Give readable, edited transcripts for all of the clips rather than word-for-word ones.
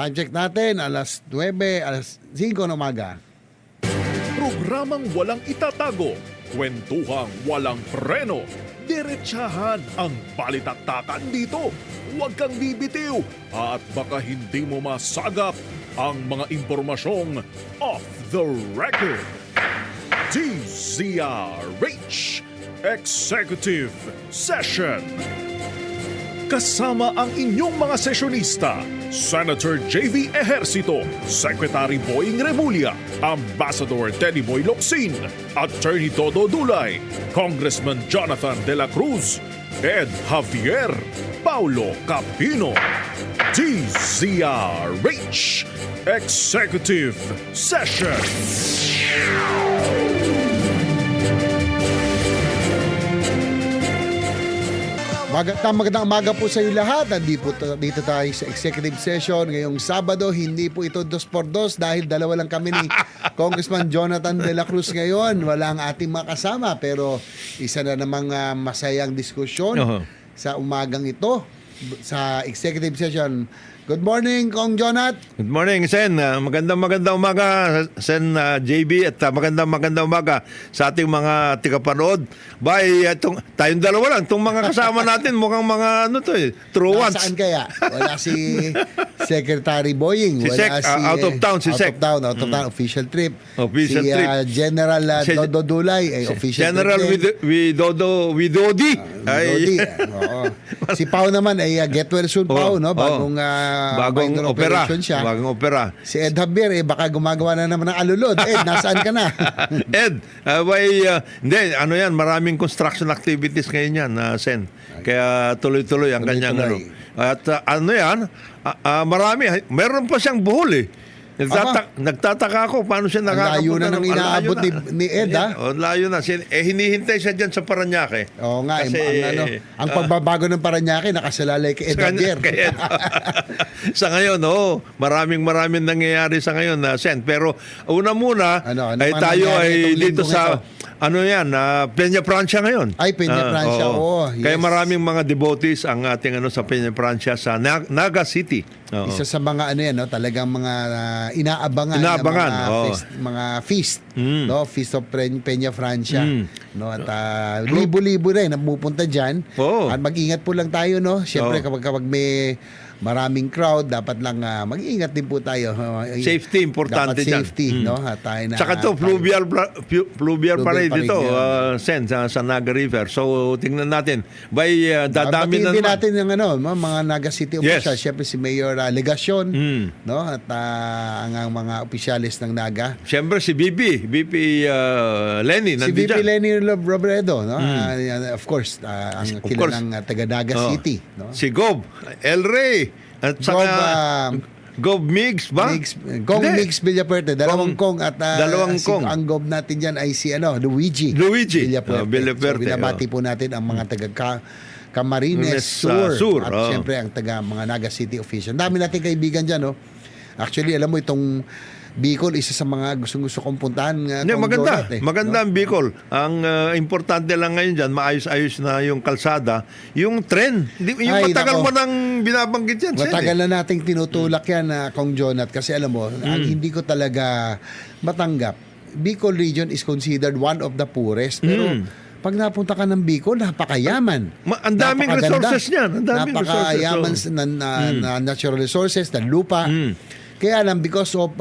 Time check natin, alas 9, alas 5 ng umaga. Programang walang itatago, kwentuhang walang preno, diretsahan ang balitaktakan dito. Huwag kang bibitiw at baka hindi mo masagap ang mga impormasyong off the record. DZRH Executive Session. Kasama ang inyong mga sesyonista, Senator J.V. Ejercito, Secretary Boying Remulla, Ambassador Teddy Boy Locsin, Attorney Todo Dulay, Congressman Jonathan De La Cruz, Ed Javier, Paulo Capino. DZRH Executive Session. Magandang umaga po sa iyo lahat. Dito tayo sa executive session ngayong Sabado. Hindi po ito 2x2 dahil dalawa lang kami ni Congressman Jonathan De La Cruz ngayon. Wala ang ating makasama pero isa na namang masayang diskusyon sa umagang ito sa executive session. Good morning, Kong Jonat. Good morning, Sen. Magandang umaga, Sen JB, at magandang umaga sa ating mga tikapanood. Tayong dalawa lang. Itong mga kasama natin, mukhang mga true ones. Nasaan kaya? Wala si Secretary Boying. Wala out of town, si Sec. Out of town, official trip. Official trip. General Dodo Dulay, official General trip. Widodi. Widodi. Oo. Si Pao naman ay get well soon, Pao, no? Bagong opera. Siya. Bagong opera. Si Ed Javier, baka gumagawa na naman ng alulod. Ed, nasaan ka na? Ed, hindi, maraming construction activities ngayon yan, Sen. Kaya tuloy-tuloy ang kanyang At marami, meron pa siyang buhol eh. Nagtataka ako paano siya Layo nakakapunta. na nang inaabot ni Ed, ha? Layo na. Hinihintay siya dyan sa Paranaque. Oo nga. Kasi, ang pagbabago ng Paranaque, nakasalalay kay Ed Javier. Sa ngayon, maraming nangyayari sa ngayon, Sen. Pero una muna, tayo ay dito sa... Peña Francia ngayon. Ay, Peña Francia, yes. Kaya maraming mga devotees ang ating sa Peña Francia sa Naga City. Isa sa mga talagang mga inaabangan na mga feast, no? Feast of Peña Francia, no? At libo-libo rin napupunta diyan. At mag-ingat po lang tayo, no? Syempre kapag may maraming crowd, dapat lang mag-iingat din po tayo. Safety, importante dyan. Safety, no? At tayo Saka ito, fluvial parade dito, Sen, sa Naga River. So, tingnan natin. Dadami na naman. natin yung mga Naga City officials. Siyempre si Mayor Legacion, no? At ang mga opisyalis ng Naga. Siyempre si BP Lenny. Si BP Lenny Robredo, no? Of course, ang kilalang taga Naga City. No? Si Gob, El Rey, at saka Gob Migs ba? Kong Migs Villapuerte, dalawang Kong at Kong. Ang Gob natin diyan ay si Luigi Villapuerte. So, binabati po natin ang mga taga Camarines Sur. At siyempre ang taga mga Naga City official. Dami nating kaibigan diyan, no? Actually, alam mo itong Bicol, isa sa mga gusto kong puntahan. Maganda ang Bicol. Ang importante lang ngayon dyan, maayos-ayos na yung kalsada. Yung tren, matagal mo nang binabanggit yan. Matagal na nating tinutulak yan, Kong Jonat. Kasi alam mo, ang hindi ko talaga matanggap, Bicol region is considered one of the poorest. Pero pag napunta ka ng Bicol, napakayaman. Ang daming resources niyan. Napakayaman na natural resources, na lupa. Kaya lang, because of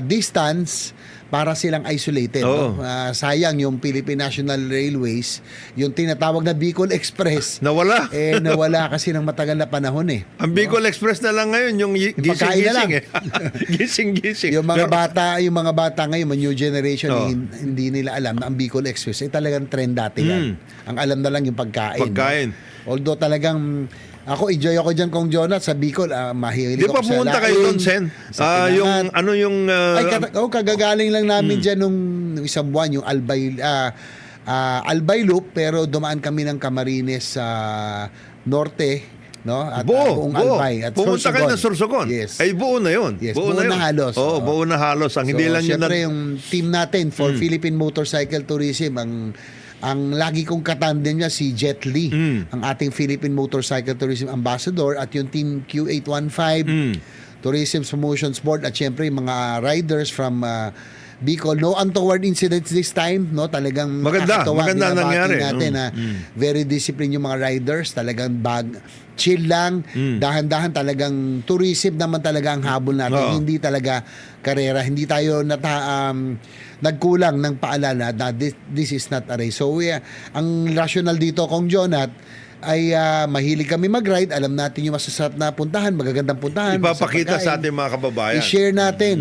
distance, para silang isolated. No? Sayang yung Philippine National Railways, yung tinatawag na Bicol Express. Nawala. Nawala kasi ng matagal na panahon eh. Ang Bicol Express na lang ngayon, yung gising-gising eh. Gising-gising. Yung mga bata ngayon, new generation, hindi nila alam na ang Bicol Express ay talagang trend dati yan. Ang alam na lang yung pagkain. No? Although talagang enjoy ako dyan, Kong Jonat, sa Bicol. Mahilig ako sa laing. Di ba pumunta kayo doon, Sen? Kagagaling lang namin dyan nung isang buwan, yung Albay Loop, pero dumaan kami ng Camarines sa norte, no? At buong Albay. At pumunta kayo ng Sorsogon. Yes. Ay, buo na yun. Yes, buo na halos. Buo na halos. Ang hindi lang yun. Siyempre, yung team natin for Philippine Motorcycle Tourism, ang lagi kong katandem niya si Jet Li, ang ating Philippine Motorcycle Tourism Ambassador, at yung Team Q815, Tourism Promotions Board at syempre yung mga riders from Bicol. No untoward incidents this time, no? Talagang Maganda nakakatuwa. nangyari. Binabati natin na very disciplined yung mga riders, talagang chill lang, dahan-dahan, talagang tourism naman talaga ang habol natin. Oo. Hindi talaga karera, hindi tayo nagkulang ng paalala na this is not a race. So ang rational dito kong Jonat ay mahilig kami mag-ride, alam natin yung masasarap na puntahan, magagandang puntahan. Ipapakita masarap sa pagkain. ating mga kababayan. I-share natin,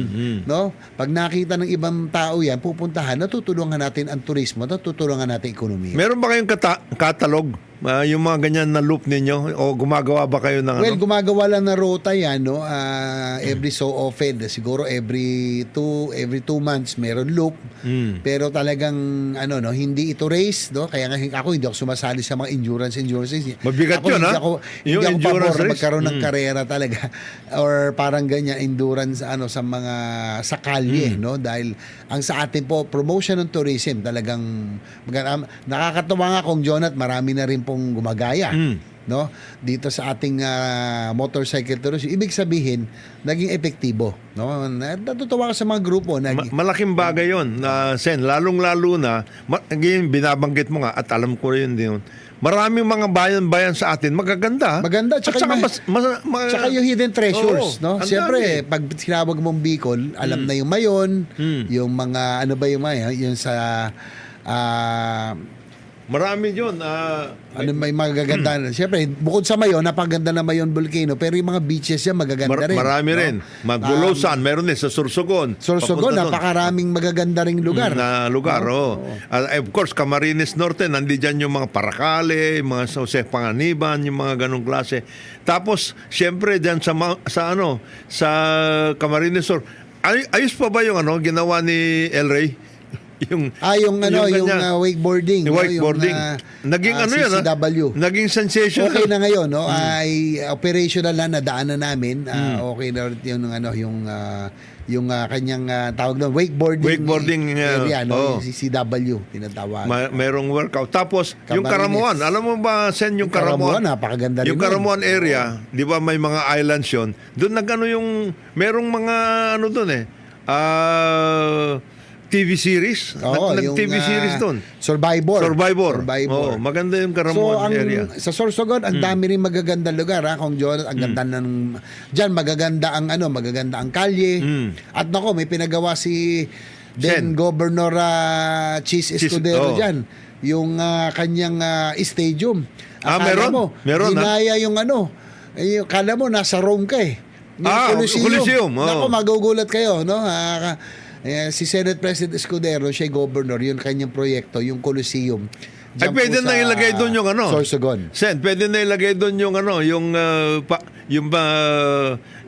no? Pag nakita ng ibang tao yan, pupuntahan, natutulungan natin ang turismo, natutulungan natin ekonomiya. Meron ba kayong catalog? Yung mga ganyan na loop ninyo? O gumagawa ba kayo ng Well, ano? gumagawa lang na rota yan, no? Every so often, siguro every two months meron loop. Pero talagang hindi ito race, no? Kaya nga ako hindi ako sumasali sa mga endurance. Mabigat Ako, yun, hindi ha? ako, Yung hindi ako endurance pabor na race? magkaroon ng karera talaga or parang ganyan endurance sa mga sa kalye, no? Dahil ang sa atin po promotion ng tourism talagang nakakatuwa nga kung Jonat, marami na rin pong gumagaya. No, dito sa ating motorcycle tourism, ibig sabihin naging epektibo, no? Natutuwa ka sa mga grupo na Malaking bagay yon na Sen, lalong-lalo na again, binabanggit mo nga at alam ko rin din yun. Maraming mga bayan-bayan sa atin magaganda. maganda, At saka tsaka yung hidden treasures, Oo, no? ang Siyempre, pag tinawag mong Bicol, alam na yung Mayon, yung mga ano ba yung Mayon, yung sa marami yun. may magaganda. Siyempre, bukod sa Mayon, napaganda na Mayon Volcano, pero yung mga beaches yan magaganda rin. Marami no? rin. Magbulosan, meron din sa Sursogon. Sorsogon, Papunta doon. napakaraming magaganda ring lugar. Na lugar, oh. Of course, Camarines Norte, nandiyan yung mga Paracale, mga Jose Panganiban, yung mga ganong klase. Tapos, syempre, dyan sa Camarines Sur, ayos pa ba yung ginawa ni El Rey? yung kanya- wakeboarding. Yung wakeboarding. Naging CCW. Naging sensation. Okay na ngayon, no? Ay operational na nadaanan namin. Okay na ulit yung kanyang tawag doon, wakeboarding area, no? oh. Yung CCW tinatawag. Merong workout. Tapos, yung Camarines. Karamuan. Alam mo ba, Sen, yung Karamuan? napakaganda rin. Yung Karamuan area, di ba may mga islands yun? Doon merong mga doon TV series. Oo, TV series doon. Survivor. Oh, maganda yung So, Karamuan area. sa Sorsogon, ang dami rin magagandang lugar, ha? Kung John, ang ganda diyan magaganda ang kalye. At nako, may pinagawa si then Governor Cheese Escudero oh. diyan, yung kanyang stadium. Meron? Meron, ginaya yung kala mo nasa Rome ka eh. Yung Coliseum. Oh. Nako, magugulat kayo, no? Si Senate President Escudero, siya Governor, yun kanyang proyekto, yung Coliseum. Ay, pwede na ilagay doon yung Sorsogon. Sen, pwede na ilagay doon yung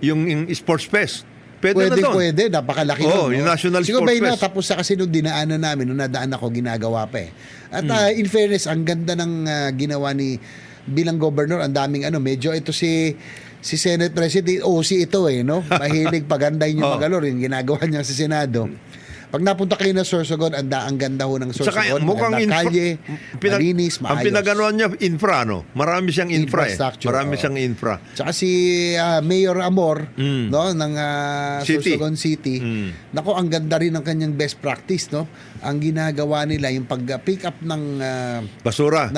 yung sports fest. Pwede na doon. Pwede, napakalaki Oo, nun, yung National Siguro Sports ba Fest. tapos na kasi nung dinaanan namin, nung nadaan ako, ginagawa pa eh. At in fairness, ang ganda ng ginawa ni bilang governor, ang daming medyo ito si Senate President, OC ito no? Mahilig pagandahin yung magalor, yung ginagawa niya sa Senado. Pag napunta kayo na Sorsogon, ang ganda ho ng Sorsogon, mukhang kalye, malinis, maayos. Ang pinaganoan niya, infra, no? Marami siyang infra, Infrastructure, Marami siyang infra. Tsaka si Mayor Amor, no, ng City. Sorsogon City. Nako, ang ganda rin ng kanyang best practice, no? Ang ginagawa nila yung pag-pick up ng Basura.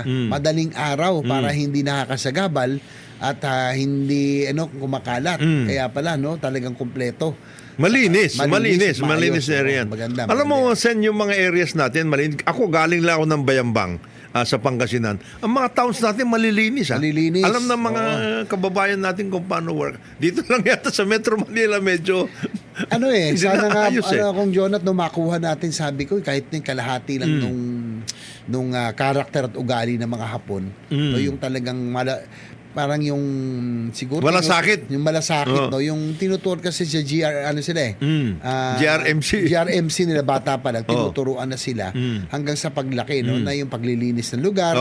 madaling araw para hindi nakakasagabal at hindi kumakalat. Kaya pala, no, talagang kumpleto. Malinis maayos. area. Maganda. Alam mo, Sen, yung mga areas natin, malinis. Ako, galing lang ako ng Bayambang sa Pangasinan. Ang mga towns natin, malilinis. Malilinis. Alam ng mga kababayan natin kung paano work. Dito lang yata sa Metro Manila, medyo... hindi sana nga, naayos, kung Jonat, makuha natin, sabi ko, kahit yung kalahati lang nung karakter at ugali ng mga Hapon, no, yung talagang parang yung siguro malasakit. yung malasakit, no, yung tinuturo kasi sa GRMC nila, bata pa lang tinuturuan na sila hanggang sa paglaki, no, na yung paglilinis ng lugar,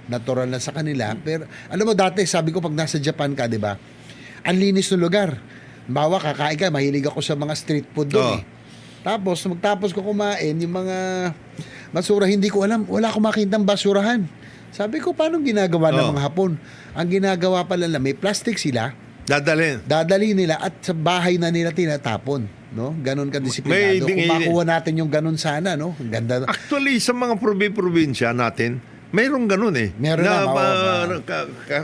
natural na sa kanila. Pero alam mo, dati sabi ko, pag nasa Japan ka, di ba, ang linis ng lugar. Bawa, kakain ka, mahilig ako sa mga street food doon Tapos magtapos ko kumain, yung mga basura, hindi ko alam, wala akong makitang basurahan. Sabi ko, paano ginagawa ng mga Hapon? Ang ginagawa pala na may plastic sila, Dadali nila at sa bahay na nila tinatapon, no? Ganon ka disiplinado. Kung makuha natin yung ganon sana, no? Ang ganda. Actually, sa mga probinsya natin, mayroong ganun eh. Meron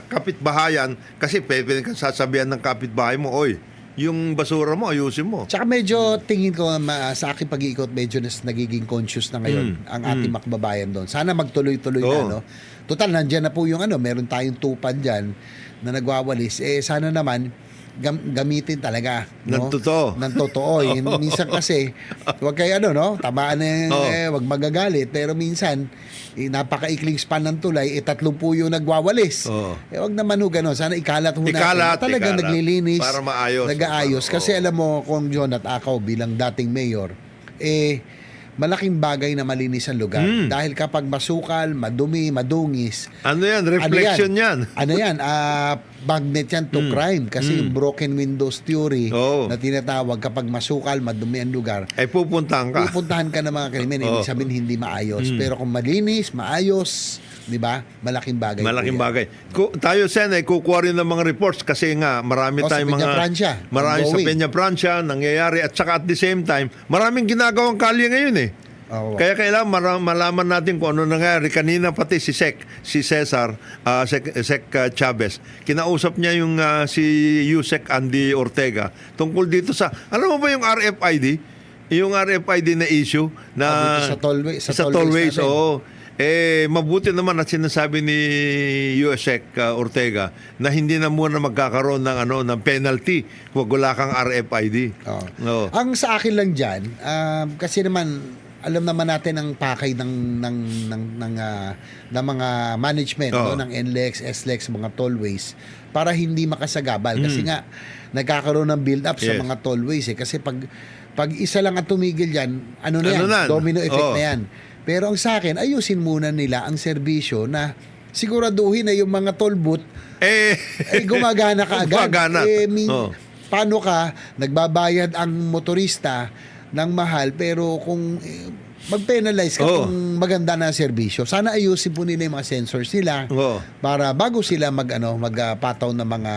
kapitbahayan, kasi pwede kang sasabihan ng kapitbahay mo, oy, yung basura mo, ayusin mo. Tsaka medyo tingin ko sa aking pag-iikot, medyo nagiging conscious na ngayon ang ating makbabayan doon. Sana magtuloy-tuloy na, no? Total, nandyan na po yung meron tayong tupad dyan na nagwawalis. Sana naman, gamitin talaga, no? Ng totoo. Minsan kasi, wag kayo no? Tamaan na wag magagalit. Pero minsan, napakaikling span ng tulay, 30 po yung nagwawalis. Wag naman gano'n. Sana ikalat ho natin. Talagang naglilinis. Para maayos. Nag-aayos. Kasi alam mo, Kong John at Akaw bilang dating mayor, malaking bagay na malinis ang lugar. Dahil kapag masukal, madumi, madungis. Ano yan? Reflection yan. Magnet yan to crime. Kasi yung broken windows theory na tinatawag kapag masukal, madumi ang lugar. Ay pupuntahan ka. Pupuntahan ka ng mga krimen. Ibig sabihin hindi maayos. Pero kung malinis, maayos, di ba? Malaking bagay. Malaking bagay. Tayo, Sen, ay kukuha rin ng mga reports kasi nga marami tayong mga... Marami sa Peña Francia nangyayari at saka at the same time, maraming ginagawang kalye ngayon eh. Kaya kailangan malaman natin kung ano nangyari. Kanina pati si Cesar, Sec Chavez, kinausap niya yung si Yusek Andy Ortega tungkol dito sa, alam mo ba yung RFID? Yung RFID na issue na sa tollways, oo. Mabuti naman at sinasabi ni Yusek Ortega na hindi na muna magkakaroon ng penalty kung wala kang RFID. Ang sa akin lang diyan, kasi naman alam naman natin ang pakay ng mga management ng NLEX, SLEX, mga tollways para hindi makasagabal kasi nga nagkakaroon ng build up sa mga tollways kasi pag isa lang at tumigil diyan, domino effect na yan. Pero ang sa akin, ayusin muna nila ang serbisyo na siguraduhin na yung mga toll booth gumagana kaagad. Paano ka nagbabayad ang motorista ng mahal pero kung mag-penalize ka kung maganda na serbisyo, sana ayusin po nila yung mga sensors nila para bago sila magpataw ng mga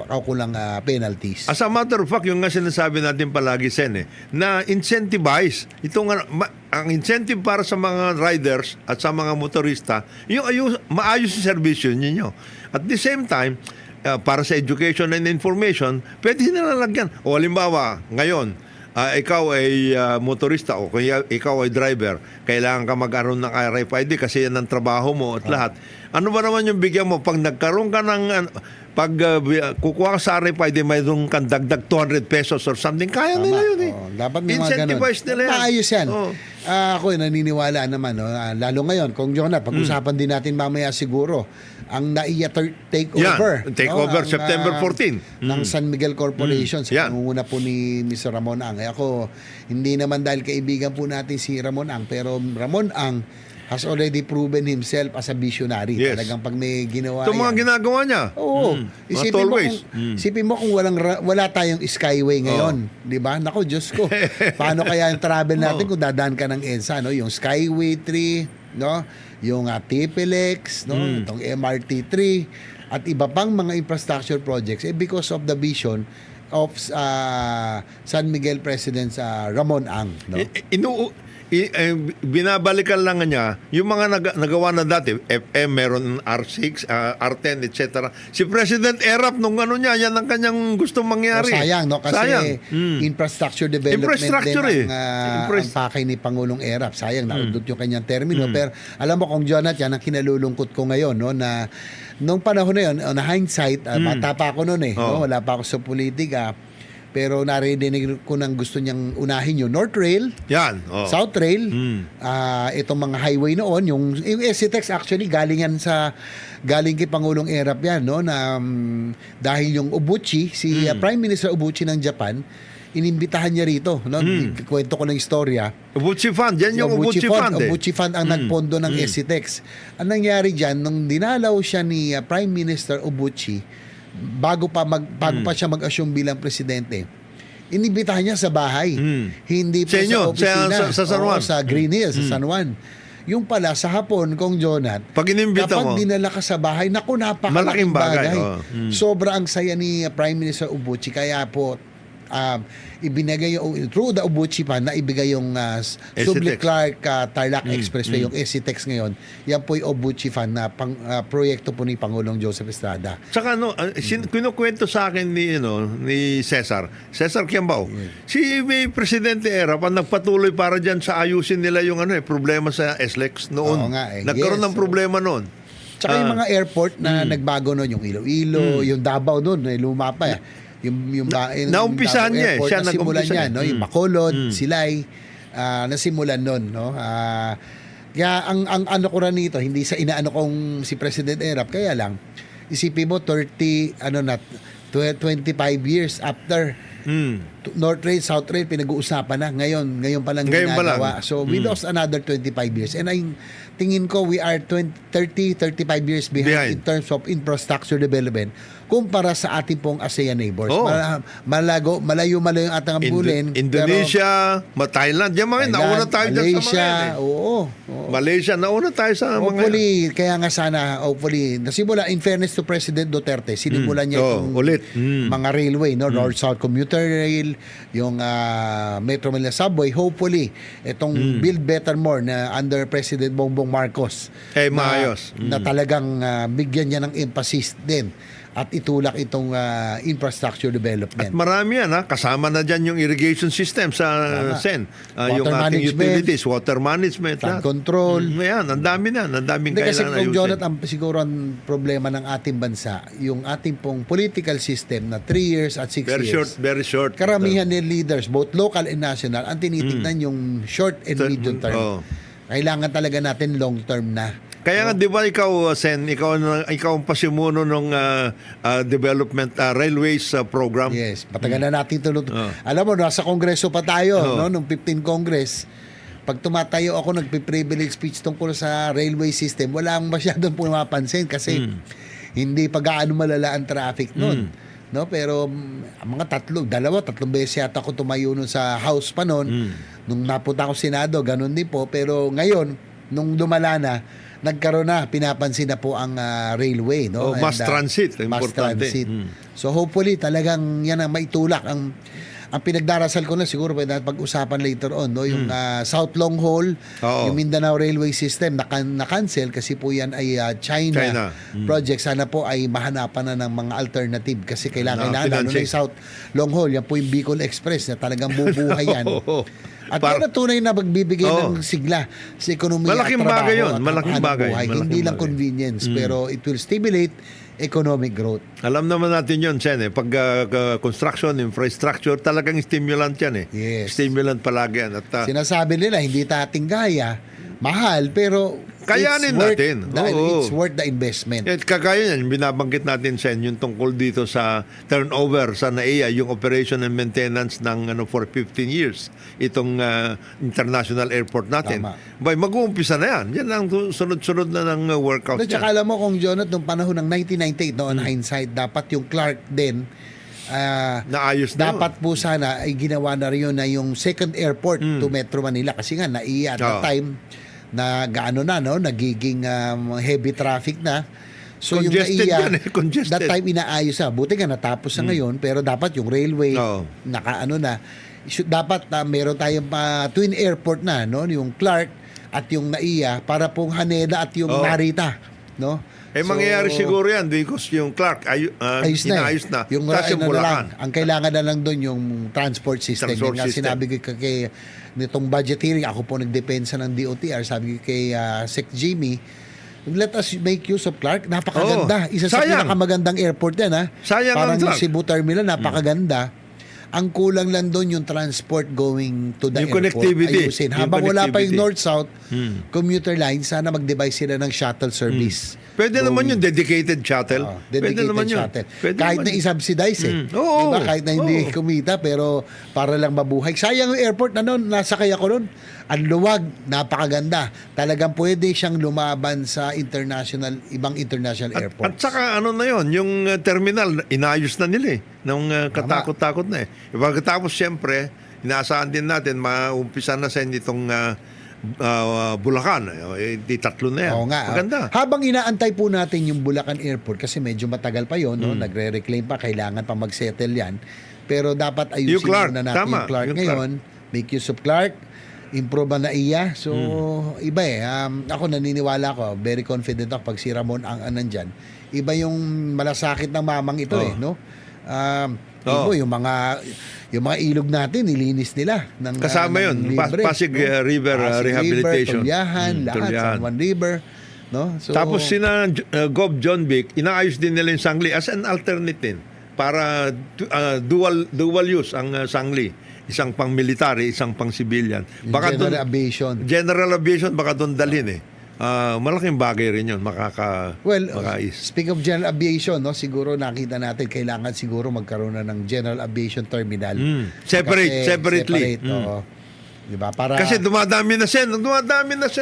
kaukulang penalties. As a matter of fact, yung nga sinasabi natin palagi, Sen, na incentivize ang incentive para sa mga riders at sa mga motorista, yung maayos yung serbisyo ninyo. At the same time, para sa education and information, pwede na lalagyan. O halimbawa, ngayon, ikaw ay motorista o kaya ikaw ay driver, kailangan ka mag-aroon ng RFID kasi yan ang trabaho mo at lahat. Ano ba naman yung bigyan mo? Pag nagkaroon ka ng kukuha ka sa RFID, mayroong kang dagdag 200 pesos or something, kaya nila yun eh. Dapat may mga ganun. Incentivize nila yan. Maayos yan. Ako naniniwala naman, lalo ngayon, kung Jonah, pag-usapan din natin mamaya siguro, ang NAIA takeover. Takeover, September 14. Ng San Miguel Corporation. Sa pangunguna po ni Mr. Ramon Ang. Ako, hindi naman dahil kaibigan po natin si Ramon Ang, pero Ramon Ang has already proven himself as a visionary. Talagang pag may ginawa ito mga ginagawa niya. Oo. Isipin mo kung wala tayong Skyway ngayon. Di ba? Naku, Diyos ko. Paano kaya yung travel natin kung dadaan ka ng EDSA? No? Yung Skyway 3, no? Yung TPLX, no? Itong MRT 3, at iba pang mga infrastructure projects because of the vision of San Miguel President Ramon Ang. No? Binabalikan lang niya yung mga nagawa na dati, FM, meron R6, R10, etc. Si President Erap nung niya, yan ang kanyang gustong mangyari. Sayang, no? Kasi infrastructure development din ang pakay ni Pangulong Erap. Sayang, naundot yung kanyang termino. Pero alam mo, kung Jonathan, ang kinalulungkot ko ngayon, no, na nung panahon na yun, na hindsight, bata pa ako noon no? Wala pa ako sa politika. Pero narinig ko nang gusto niyang unahin yung North Rail, South Rail, itong mga highway noon, yung SCTEX actually galing kay Pangulong Erap yan, no, na dahil yung Ubuchi, si Prime Minister Ubuchi ng Japan, inimbitahan niya rito, no? Kwento ko ng istorya. Ubuchi Fund, yan yung Ubuchi Fund. Ubuchi Fund ang nagpondo ng SCTEX. Ang nangyari diyan nung dinalaw siya ni Prime Minister Ubuchi, bago pa siya mag-assume bilang presidente, inibitahan niya sa bahay. Hindi po sa opisina. Sa San Juan. Sa Green Hills, sa San Juan. Yung pala sa hapon, Kong Jonat, Pag inimbita kapag mo, dinala ka sa bahay, naku, Malaking napakalaking bagay, bagay. oo. Sobra ang saya ni Prime Minister Ubuchi. Kaya po, ibinigay yung, through the Ubuchi pa, na ibigay yung Subli SCTEX. Clark Tarlac Expressway, yung SCTEX ngayon. Yan po yung Ubuchi Fund na proyekto po ni Pangulong Joseph Estrada. Saka kinukwento sa akin ni Cesar Kiambao. Si may Presidente Erap ang nagpatuloy para diyan sa ayusin nila yung problema sa SLEX noon. Oo nga eh. Nagkaroon Yes, ng problema noon. Tsaka yung mga airport na nagbago noon, yung Iloilo, yung Davao noon, luma pa. Yung Naumpisahan Davao niya eh. Airport, Siya nasimulan nag-umpisa niya, eh. no? Yung Bacolod, Silay, nasimulan noon, no? Kaya ang ano ko rin nito, hindi sa inaano kong si President Erap, kaya lang isipin mo 25 years after North Rail, South Rail, pinag-uusapan na. Ngayon pa lang Ngayon pa lang. ginagawa. So, we lost another 25 years. And tingin ko, we are 35 years behind in terms of infrastructure development kumpara sa ating pong ASEAN neighbors. Oh. Malayo yung atang ambulin. Indonesia, Thailand, yan mga nauna tayo dyan sa mga Malaysia, yan eh. oo. Malaysia, nauna tayo sa mga yan. Hopefully, kaya nga sana, nasimula, in fairness to President Duterte, sinimulan niya itong ulit. mga railway, no? North-South Commuter Rail, yung Metro Manila Subway, hopefully, itong Build Better More na under President Bongbong Marcos, maayos. na talagang bigyan niya ng emphasis din at itulak itong infrastructure development. At marami yan, kasama na dyan yung irrigation system sa SEN. Yung Water ating management, utilities, water management. Flood lahat. control. Yan, ang daming Hindi kasi kailangan kung ayusin. Jonathan, siguro ang problema ng ating bansa, yung ating pong political system na 3 years at 6 years. Very short. Karamihan ng leaders, both local and national, ang tinitignan yung short and medium term. Oh. Kailangan talaga natin long term na. Kaya nga, di ba ikaw, Sen, ikaw ang pasimuno ng development railways program. Yes, matagal na natin Alam mo, nasa kongreso pa tayo, no, nung 15 Congress. Pag tumatayo ako, nagpi-privilege speech tungkol sa railway system, wala akong masyadong pumapansin kasi hindi pa gaano malala ang traffic noon. No, pero mga 3 beses yata ako tumayo nun sa House pa noon. Nung napunta ako Senado, ganun din po. Pero ngayon, nung dumala na, nagkaroon na, pinapansin na po ang railway, no? Mass transit, mass importante. transit. So hopefully talagang yan ang maitulak. Ang pinagdarasal ko na siguro pwede natin pag-usapan later on, no? Yung South Long Haul, yung Mindanao Railway System na-cancel kasi po yan ay China. Project. Sana po ay mahanapan na ng mga alternative kasi kailangan lalo na yung South Long Haul, yan po yung Bicol Express na talagang bubuhay yan. At yan ang tunay na magbibigay ng sigla sa ekonomiya at Malaking trabaho bagay yun. at Malaking hanap bagay. buhay. Malaking Hindi lang bagay. convenience, pero it will stimulate economic growth. Alam naman natin yun, Sen. Pag construction, infrastructure, talagang stimulant yan eh. Yes. Stimulant palagi yan. At, Sinasabi nila, hindi tating gaya, mahal, pero Kayanin natin. Oo. It's worth the investment. kagaya yan, binabanggit natin, Sen, yung tungkol dito sa turnover sa NAIA, yung operation and maintenance ng for 15 years, itong international airport natin. Tama. Mag-uumpisa na yan. Yan ang sunod-sunod na ng workout At niya. saka alam mo kung Jonat, nung panahon ng 1998, noon hindsight, dapat yung Clark din, Naayos na dapat po sana ay ginawa na rin yun na yung second airport to Metro Manila kasi nga NAIA at that time na gaano na, no, nagiging heavy traffic na. So Congested yung yan eh, congested. that time inaayos na. Buti nga natapos na ngayon, pero dapat yung railway nakaano na. Dapat meron tayong twin airport na, no, yung Clark at yung NAIA para pong Haneda at yung Narita, no? Mangyayari siguro yan because yung Clark inaayos na. Yung Tapos yung Bulacan. ang kailangan na lang doon yung transport system. Transport Yung nga system. sinabi ko kay nitong budget hearing, ako po nagdepensa ng DOTR, sabi ko kay Sec Jimmy, let us make use of Clark. Napakaganda. Isa sa Sayang. pinakamagandang airport yan, ha? Sayang Parang ang yung Clark. Cebu Terminal, napakaganda. Ang kulang lang doon yung transport going to the Yung airport. connectivity. Ayusin. Yung Habang wala pa yung connectivity. North-South commuter line, sana mag-devise sila ng shuttle service. Pwede naman yung dedicated shuttle. Pwede Dedicated naman yun. shuttle. Pwede Kahit naman na i-subsidize eh. Oo. Diba? Kahit na hindi Oo. kumita pero para lang mabuhay. Sayang yung airport na noon, nasakay ako noon. Ang luwag, napakaganda. Talagang pwede siyang lumaban sa ibang international At airports. saka ano na yon, yung terminal, inayos na nila eh. Nung katakot-takot na eh. Pagkatapos siyempre, inaasahan din natin, maumpisa na sa itong Bulacan. Di tatlo na yan. Oo nga. Maganda. Habang inaantay po natin yung Bulacan Airport kasi medyo matagal pa yon, no? Nagre-reclaim pa, kailangan pa mag-settle yan. Pero dapat ayusin Yung Clark, muna natin tama, yung Clark yung ngayon. Make use of Clark. Improve na iya. So, iba eh. Ako naniniwala ko, very confident ako pag si Ramon ang nandyan. Iba yung malasakit ng mamang ito eh, no? Ibo, yung mga ilog natin, nilinis nila. Kasama yun. Pasig River Rehabilitation. Tulyahan, lahat. Tulyahan. San Juan River. No? So, Tapos sina Gov. John Vic, inaayos din nila yung Sangli as an alternate din para dual use ang Sangli. Isang pang military, isang pang civilian. General Aviation. General Aviation baka doon dalhin eh. Malaking bagay rin yun. Well, speak of General Aviation, no, siguro nakita natin kailangan siguro magkaroon na ng General Aviation Terminal. Separately. Oo. Diba? Para, Kasi dumadami na siya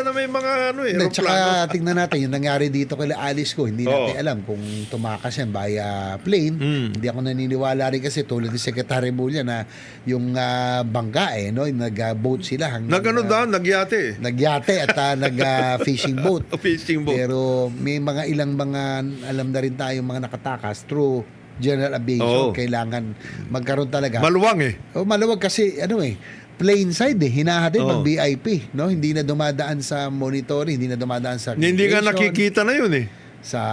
na may mga tsaka tingnan natin yung nangyari dito kay Alice ko. Hindi natin alam kung tumakas yan via plane. Hindi ako naniniwala rin kasi tulad ni Secretary Mulya na yung bangka no, nag-boat sila hanggang nagyate. Nagyate at nag-fishing boat. Fishing boat. Pero may mga ilang mga alam na rin tayong mga nakatakas through General Aviation. Kailangan magkaroon talaga. Maluwang eh. Maluwag kasi plain side hinahatid pag VIP, no? Hindi na dumadaan sa monitoring, hindi na dumadaan sa hindi ka nakikita na yun eh. Sa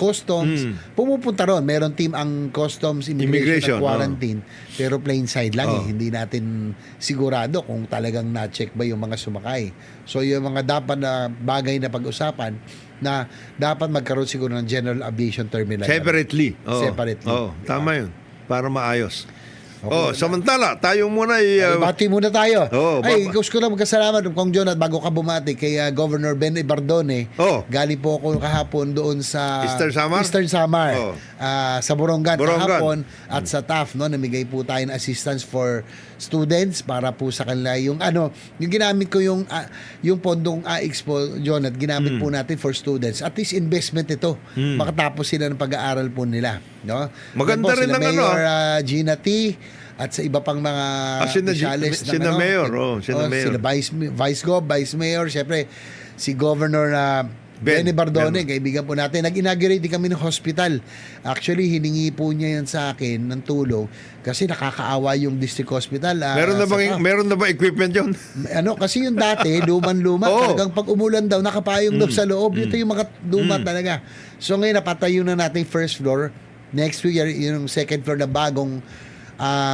customs. Pumupunta ron, meron team ang customs, immigration at quarantine, pero plain side lang hindi natin sigurado kung talagang na-check ba yung mga sumakay. So yung mga dapat na bagay na pag-usapan na dapat magkaroon siguro ng General Aviation Terminal. Separately. Tama yun. Para maayos. Samantala, tayo muna bati muna tayo. Gusto ko lang magkasalamat Kong John at bago ka bumati kay Governor Ben Ibardone. Galing po ako kahapon doon sa Eastern Samar. Sa Borongan kahapon at sa TAF, no, namigay po tayo ng assistance for students para po sa kanila yung yung ginamit ko yung pondong Expo John at ginamit po natin for students. At least investment ito. Makatapos sila ng pag-aaral po nila, no? Maganda rin ng Mayor Gina T at sa iba pang mga opisyalis sina Mayor, sila Vice Mayor, syempre si Governor Ben Ibardone, kaibigan po natin. Nag-inaugurate din kami ng hospital. Actually, hiningi po niya yan sa akin ng tulong kasi nakakaawa yung district hospital. Meron na ba equipment yun? Kasi yung dati, luman-luma. Talagang pag umulan daw, nakapayong daw sa loob. Ito yung mga luma talaga. So ngayon, napatayo na natin first floor. Next week, yung second floor na bagong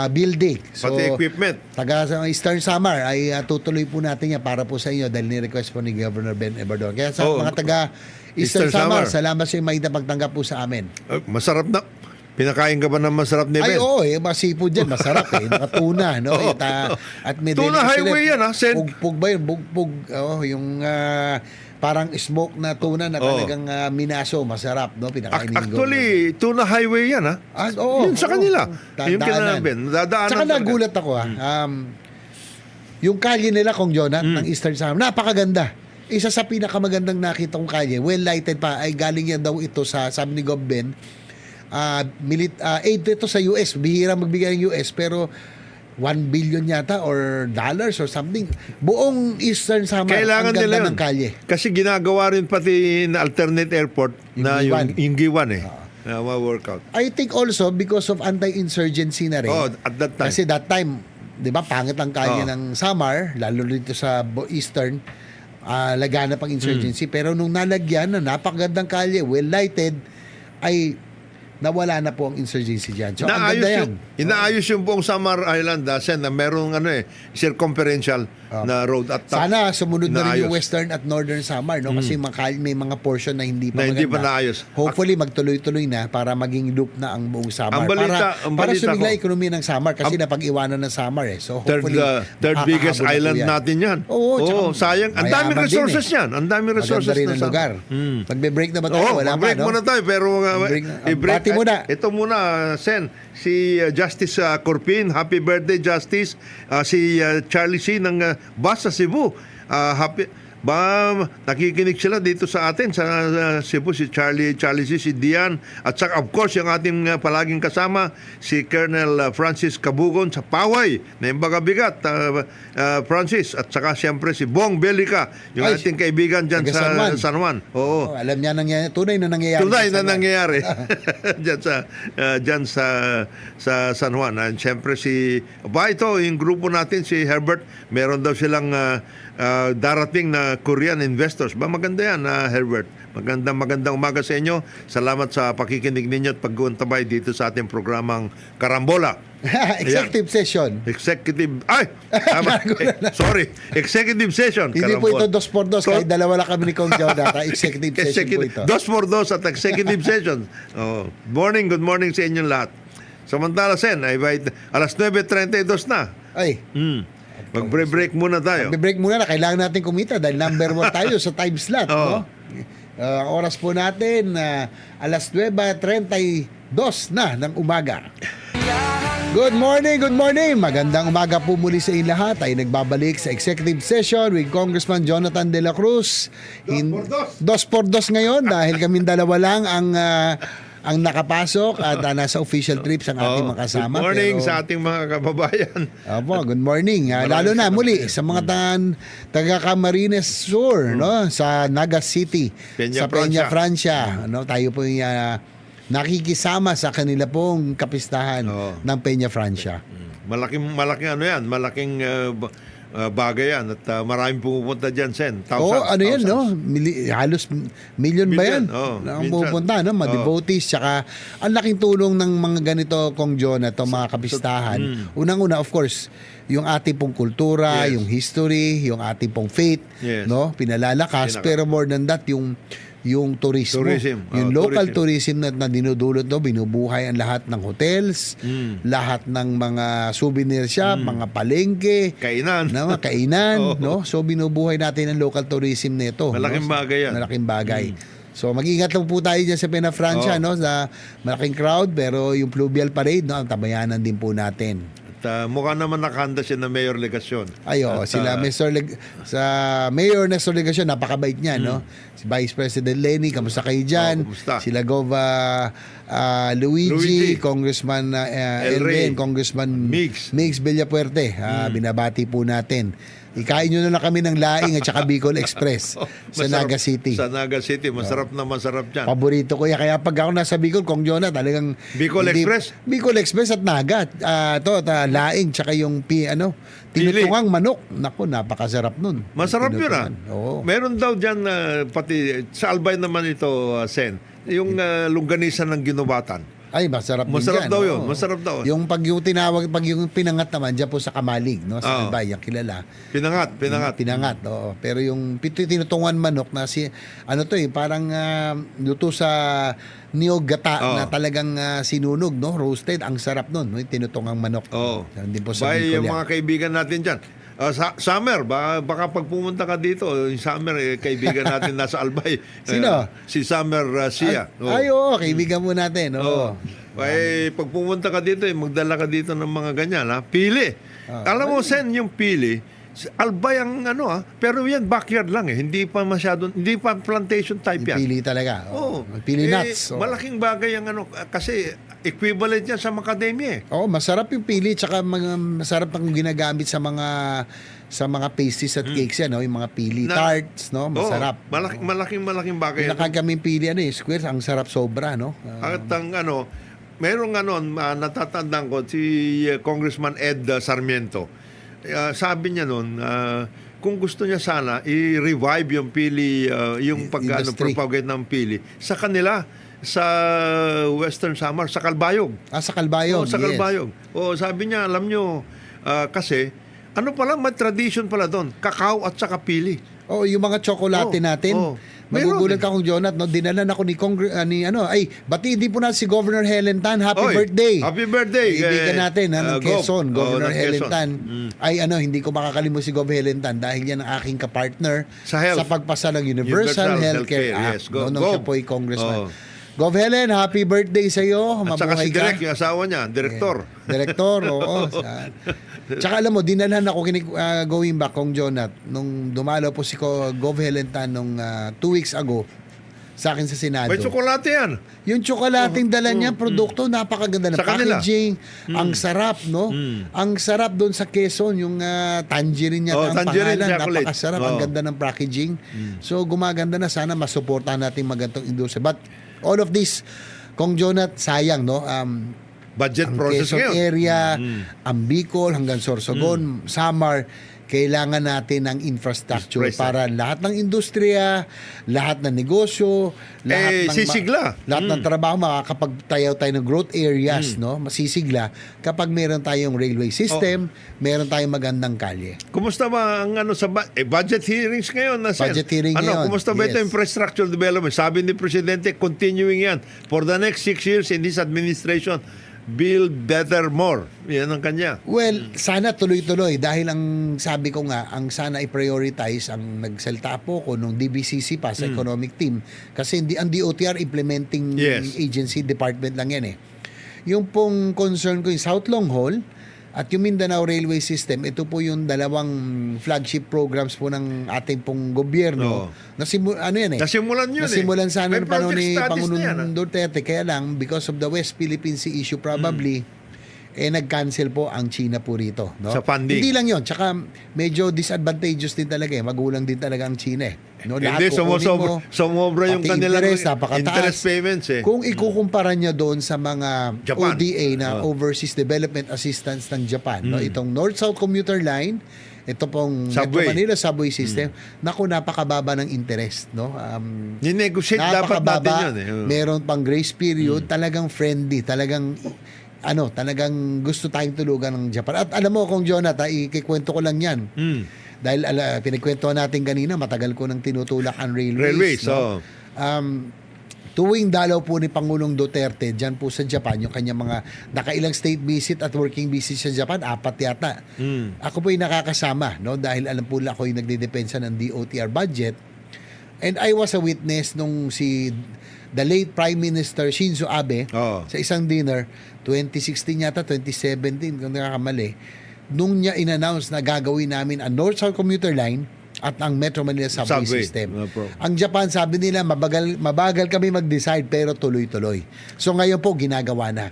building. So, pati equipment. Taga Eastern Samar ay tutuloy po natin yan para po sa inyo dahil ni-request po ni Governor Ben Ibardone. Kaya sa mga taga Eastern Samar, salamat sa inyo may pagtanggap po sa amin. Masarap na. Pinakain ka ba ng masarap ni Ben? Masipod dyan. Masarap nakatuna. No? At may Tuna highway yan Pugpug ba yun? Bugpug. yung parang smoke na tuna na talagang minaso, masarap, no? Pinakain ni Actually, tuna highway yan, yun sa kanila. Yung kina Ben, dadaanan. Tsaka nagulat ako, yung kalye nila, Kong Jonah, ng Eastern Samar, napakaganda. Isa sa pinakamagandang nakita kong kalye, well lighted pa, ay galing yan daw ito sa, sabi ni Gov. Ben, aid ito sa US, bihira magbigay ng US, pero 1 billion yata or dollars or something. Buong Eastern Samar kailangan ang ganda nila ng kalye. Kasi ginagawa rin pati na alternate airport na yung Giwan workout. I think also because of anti-insurgency na rin. At that time. Kasi that time, di ba, pangit ang kalye ng Samar, lalo dito sa Eastern, lagana pang insurgency. Pero nung nalagyan na napakagandang kalye, well lighted, ay nawala na po ang insurgency dyan. So, ang ganda yan. Inaayos yung buong Samar Island, na merong circumferential na road. At sana sumunod na rin yung Western at Northern Samar, no? Kasi may mga portion na hindi pa maganda. Hindi pa naayos. Hopefully, magtuloy-tuloy na para maging loop na ang buong Samar. Para sumigla ekonomiya ng Samar kasi napag-iwanan ng Samar So, hopefully, third biggest island natin yan. Sayang. Ang daming resources yan. Ang daming resources rin ang lugar. Magbe-break na ba tayo? Wala pa, break muna tayo. Pero bati muna. Ito muna, Sen. Si Justice Corpin. Happy birthday, Justice. Si Charlie C. ng Bus sa Cebu. nakikinig sila dito sa atin sa Cebu, si Charlie C, si Dian, at saka of course yung ating palaging kasama, si Colonel Francis Cabugon sa Paway, na yung bigat, Francis, at saka siyempre si Bong Belica, yung Ay, ating kaibigan dyan taga sa San Juan. San Juan. Oo. Alam niya tunay na nangyayari. Tunay sa na San Juan. nangyayari dyan sa San Juan. And siyempre ito, yung grupo natin, si Herbert, meron daw silang darating na Korean investors. Maganda yan, Herbert. Magandang umaga sa inyo. Salamat sa pakikinig ninyo at pag-uuntabay dito sa ating programang Karambola. Executive session. Executive Executive session. Hindi po ito Karambola. 2x2, kahit dalawa lang kami ni Kong Jonathan. Executive session po ito. 2x2 at executive session. Good morning sa inyong lahat. Samantala, Sen, alas 9:32 na. Ay, Mag-break muna tayo. break muna na. Kailangan natin kumita dahil number 1 tayo sa time slot. Oo. No? Oras po natin, alas 9:32 na ng umaga. Good morning. Magandang umaga po muli sa inyo lahat. Ay nagbabalik sa executive session with Congressman Jonathan De La Cruz. 2x2 ngayon dahil kaming dalawa lang ang nakapasok at nasa official trips ang ating mga kasama. Good morning Pero, sa ating mga kababayan. Opo, good morning. Lalo na muli sa mga taga Camarines Sur, no, sa Naga City, Peña sa Peña Francia. Francia, no, tayo po nakikisama sa kanila pong kapistahan ng Peña Francia. Malaking bagay yan at maraming pumupunta dyan, Sen. Yan, no? Halos million ba yan? Ang minsan. pupunta, no? Mga devotees, tsaka ang laking tulong ng mga ganito, Kong John, at mga kapistahan. Unang-una, of course, yung ating pong kultura, Yes. yung history, yung ating pong faith, Yes. no? Pinalalakas, pero more than that, yung turismo. Tourism. Yung local tourism na dinudulot, no? Binubuhay ang lahat ng hotels, lahat ng mga souvenir shop, mga palengke, Kainan. kainan, no? So binubuhay natin ang local tourism nito. Malaking bagay yan. Malaking bagay. So mag-ingat lang po tayo dyan sa Peña Francia, no? Sa malaking crowd, pero yung Fluvial Parade, no? Ang tabayanan din po natin. At mukha naman nakahanda siya na Mayor Legasyon. Sila sa Mayor Nestor Legasyon, napakabait niya, no? Si Vice President Lenny, kamusta kayo dyan? Kumusta? Sila Gova Luigi, Congressman Ray. Elvin, Congressman Migs Villapuerte. Binabati po natin. Ikain nyo na lang kami ng laing at saka Bicol Express sa Naga City. Sa Naga City. Masarap na masarap dyan. Paborito ko yan. Kaya pag ako nasa Bicol, Kong Jonah, talagang... Bicol Express? Bicol Express at Naga. Laing, tsaka yung tinutungang manok. Naku, napakasarap nun. Masarap yun, Oo. Meron daw dyan, pati sa Albay naman ito, Sen, yung longganisa ng ginubatan. Ay, masarap din Masarap yan. daw oo. yun. Masarap daw. Yung pag yung pinangat naman, dyan po sa Kamalig, no? Sa Albay, yung kilala. Pinangat. Pinangat, oo. Pero yung tinutungan manok na parang luto sa niyog gata na talagang sinunog, no? Roasted, ang sarap nun, no? Yung tinutungang manok. Oo. Hindi po sa Bay, Bicol yung yan. mga kaibigan natin dyan. Summer, baka pag pumunta ka dito, yung Summer, kaibigan natin nasa Albay. Sino? Si Summer Sia. Oo, kaibigan mo natin. Oo. Ay, pag pumunta ka dito, magdala ka dito ng mga ganyan, pili. Alam mo, Sen, yung pili, Albay ang pero yan backyard lang hindi pa plantation type yan. Pili talaga. Oo. Pili nuts. Oo. Malaking bagay ang kasi equivalent yan sa macadamia. Oo, masarap yung pili, tsaka masarap ang ginagamit sa mga pastries at cakes yan, no? Yung mga pili tarts, no? Masarap. Malaking bagay. Yung kaming pili, squares, ang sarap sobra, no? At ang merong natatandaan ko si Congressman Ed Sarmiento. Sabi niya noon, kung gusto niya sana i-revive yung pili, yung propagate ng pili sa kanila sa Western Samar, sa Calbayog. Sa Calbayog, sa yes. Calbayog. Sabi niya, alam nyo, kasi pala, may tradition pala doon, kakao at saka pili. Yung mga tsokolate natin. Magugulat ka kung Jonat, no? Dinalan ako bati din po na si Governor Helen Tan. Happy birthday. Happy birthday. Kaibigan natin, ng Quezon, Governor ng Helen Quezon. Tan. Hindi ko makakalimut si Gov Helen Tan dahil yan ang aking kapartner Sa health. sa pagpasa ng Universal Healthcare Healthcare, Act. yes. Go. Nung siya po ay congressman. Gov Helen, happy birthday sa iyo. At saka si Mabuhay ka. Direk, yung asawa niya, direktor. Direktor, oo. Tsaka alam mo, dinalhan ako going back kong Jonat nung dumalo po si Gov Helen Tan nung 2 weeks ago sa akin sa Senado. May tsokolate yan. Yung tsokolating dala niya, produkto, napakaganda ng Sa kanila. packaging. Ang sarap, no? Ang sarap doon sa Quezon, yung tangerine niya, ang tangerine pangalan. chocolate. Napakasarap, ang ganda ng packaging. So, gumaganda na. Sana masuportahan natin magandang industry. But all of this, Kong Jonat, sayang, no? Budget Ang process Quezon ngayon. area, ang Bicol hanggang Sorsogon, Samar, kailangan natin ng infrastructure para lahat ng industriya, lahat ng negosyo, lahat ng sisigla. lahat ng trabaho makakapagtayaw tayo ng growth areas, no? Masisigla kapag meron tayong railway system, meron tayong magandang kalye. Kumusta ba ang sa budget hearings ngayon na Sen? Budget hearing ngayon, Kumusta ba ito yes. infrastructure development? Sabi ni Presidente, continuing yan for the next 6 years in this administration. Build better more. Yan ang kanya. Well, sana tuloy-tuloy dahil ang sabi ko nga, ang sana i-prioritize ang nagsalta po ko nung DBCC pa sa economic team kasi ang DOTR implementing Yes. agency department lang yan eh. Yung pong concern ko yung South Long Haul at yung Mindanao Railway System, ito po yung dalawang flagship programs po ng ating pong gobyerno. Oo. Nasimulan yun Nasimulan sana May ng panahon ni project studies Pangulong na yan, Duterte. Kaya lang, because of the West Philippine Sea issue probably, nag-cancel po ang China po rito. No? Sa funding. Hindi lang yon. Tsaka medyo disadvantageous din talaga eh. Magulang din talaga ang China eh. No? Lahat Hindi, kukunin mo, sumobra yung pati kanilang interest, napakataas. interest payments eh. Kung ikukumpara niya doon sa mga Japan. ODA na Overseas Development Assistance ng Japan, no? Itong North-South Commuter Line, ito pong Metro Subway. Manila Subway System, naku, napakababa ng interest. No? Ninegotiate dapat natin yun eh. Meron pang grace period, talagang friendly, talagang talagang gusto tayong tulugan ng Japan. At alam mo, Kong Jonathan, ikikwento ko lang yan. Dahil pinagkwentuhan natin kanina, matagal ko nang tinutulak ang railways. No? Tuwing dalaw po ni Pangulong Duterte dyan po sa Japan, yung kanyang mga nakailang state visit at working visit sa Japan, 4 yata. Ako po yung nakakasama, no? Dahil alam po ako yung nagdedepensa ng DOTR budget. And I was a witness nung the late Prime Minister Shinzo Abe sa isang dinner, 2016 yata, 2017, kung nakakamali, nung niya in-announce na gagawin namin ang North-South Commuter Line at ang Metro Manila Subway System. No problem. Ang Japan, sabi nila, mabagal kami mag-decide pero tuloy-tuloy. So ngayon po, ginagawa na.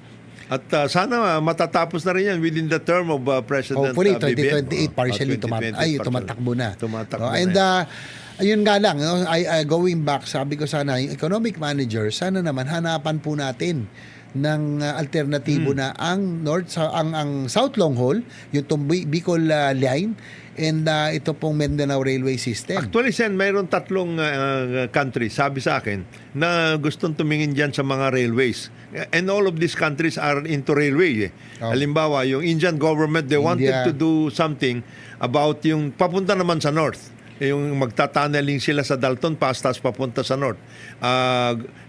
At sana matatapos na rin yan within the term of President Hopefully, BBM. 2028 partially tumatakbo na. Tumatakbo And na. ayun nga lang, no? Going back, sabi ko sana, yung economic manager, sana naman hanapan po natin ng alternatibo na ang ang South Long Haul, yung Bicol line, and ito pong Mindanao Railway System. Actually, Sen, mayroon 3 countries, sabi sa akin, na gustong tumingin dyan sa mga railways. And all of these countries are into railway. Halimbawa, yung Indian government, they wanted India. to do something about yung papunta naman sa north. Yung magtatunneling sila sa Dalton Pass tapos papunta sa north.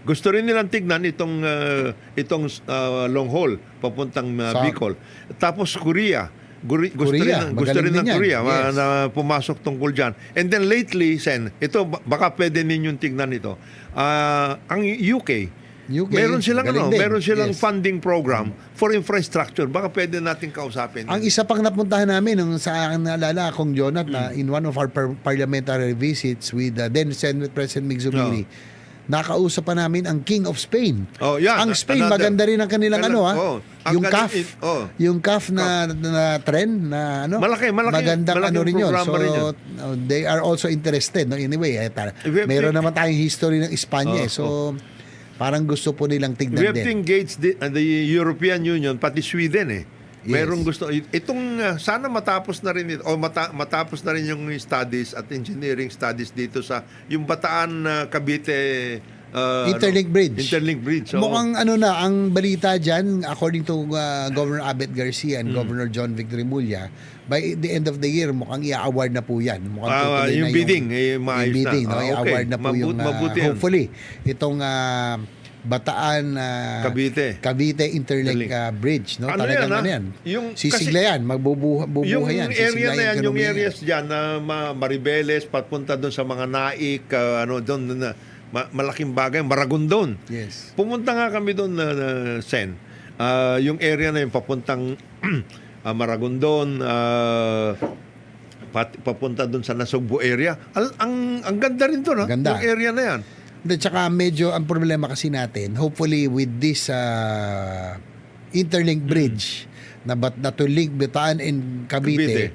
Gusto rin nilang tignan itong long haul papuntang Bicol. Tapos Korea. Gusto rin magaling ng din yan. Korea Yes. na pumasok tungkol dyan. And then lately, Sen, ito baka pwede ninyong tignan ito. Ang UK, meron silang galing din. meron silang Yes. funding program for infrastructure. Baka pwede nating kausapin. Ang isa pang napuntahan namin nung sa akin naalala kong Jonat na in one of our parliamentary visits with then Senate President Mig Zubiri, nakausap pa namin ang King of Spain. Oh, yan. Ang Spain, maganda rin ang kanilang yung CAF. Yung CAF na trend na Malaki, magandang malaking rin yun. programa rin So, they are also interested. No? Anyway, meron naman tayong history ng Espanya. So, parang gusto po nilang tignan We have to din. engage the European Union, pati Sweden eh. Merong gusto. Itong sana matapos na rin ito, o matapos na rin yung studies at engineering studies dito sa yung Bataan Cavite Interlink Bridge. Interlink Bridge. So, Mukhang ang balita dyan, according to Governor Abet Garcia and Governor John Victor Remulla, by the end of the year, mukhang i-award na po yan. Mukhang tutuloy yung na bidding, yung maayos bidding, na. no? Okay. I-award na po yung, Mabuti yan. hopefully, itong Bataan Cavite Interlink Bridge. No? Ano Talagang yan, yan. Yung, Sisigla yan, magbubuhay yung yan. area na yan, yung ekonomiya yan. areas dyan na Maribeles, papunta doon sa mga Naik, doon malaking bagay, Maragondon. Yes. Pumunta nga kami doon, Sen. Yung area na yun, papuntang Maragondon, papunta doon sa Nasugbu area. Ang ganda rin doon, ha? Ganda. Yung area na yan. Tsaka medyo ang problema kasi natin, hopefully with this interlink bridge na to link Bataan and Cavite,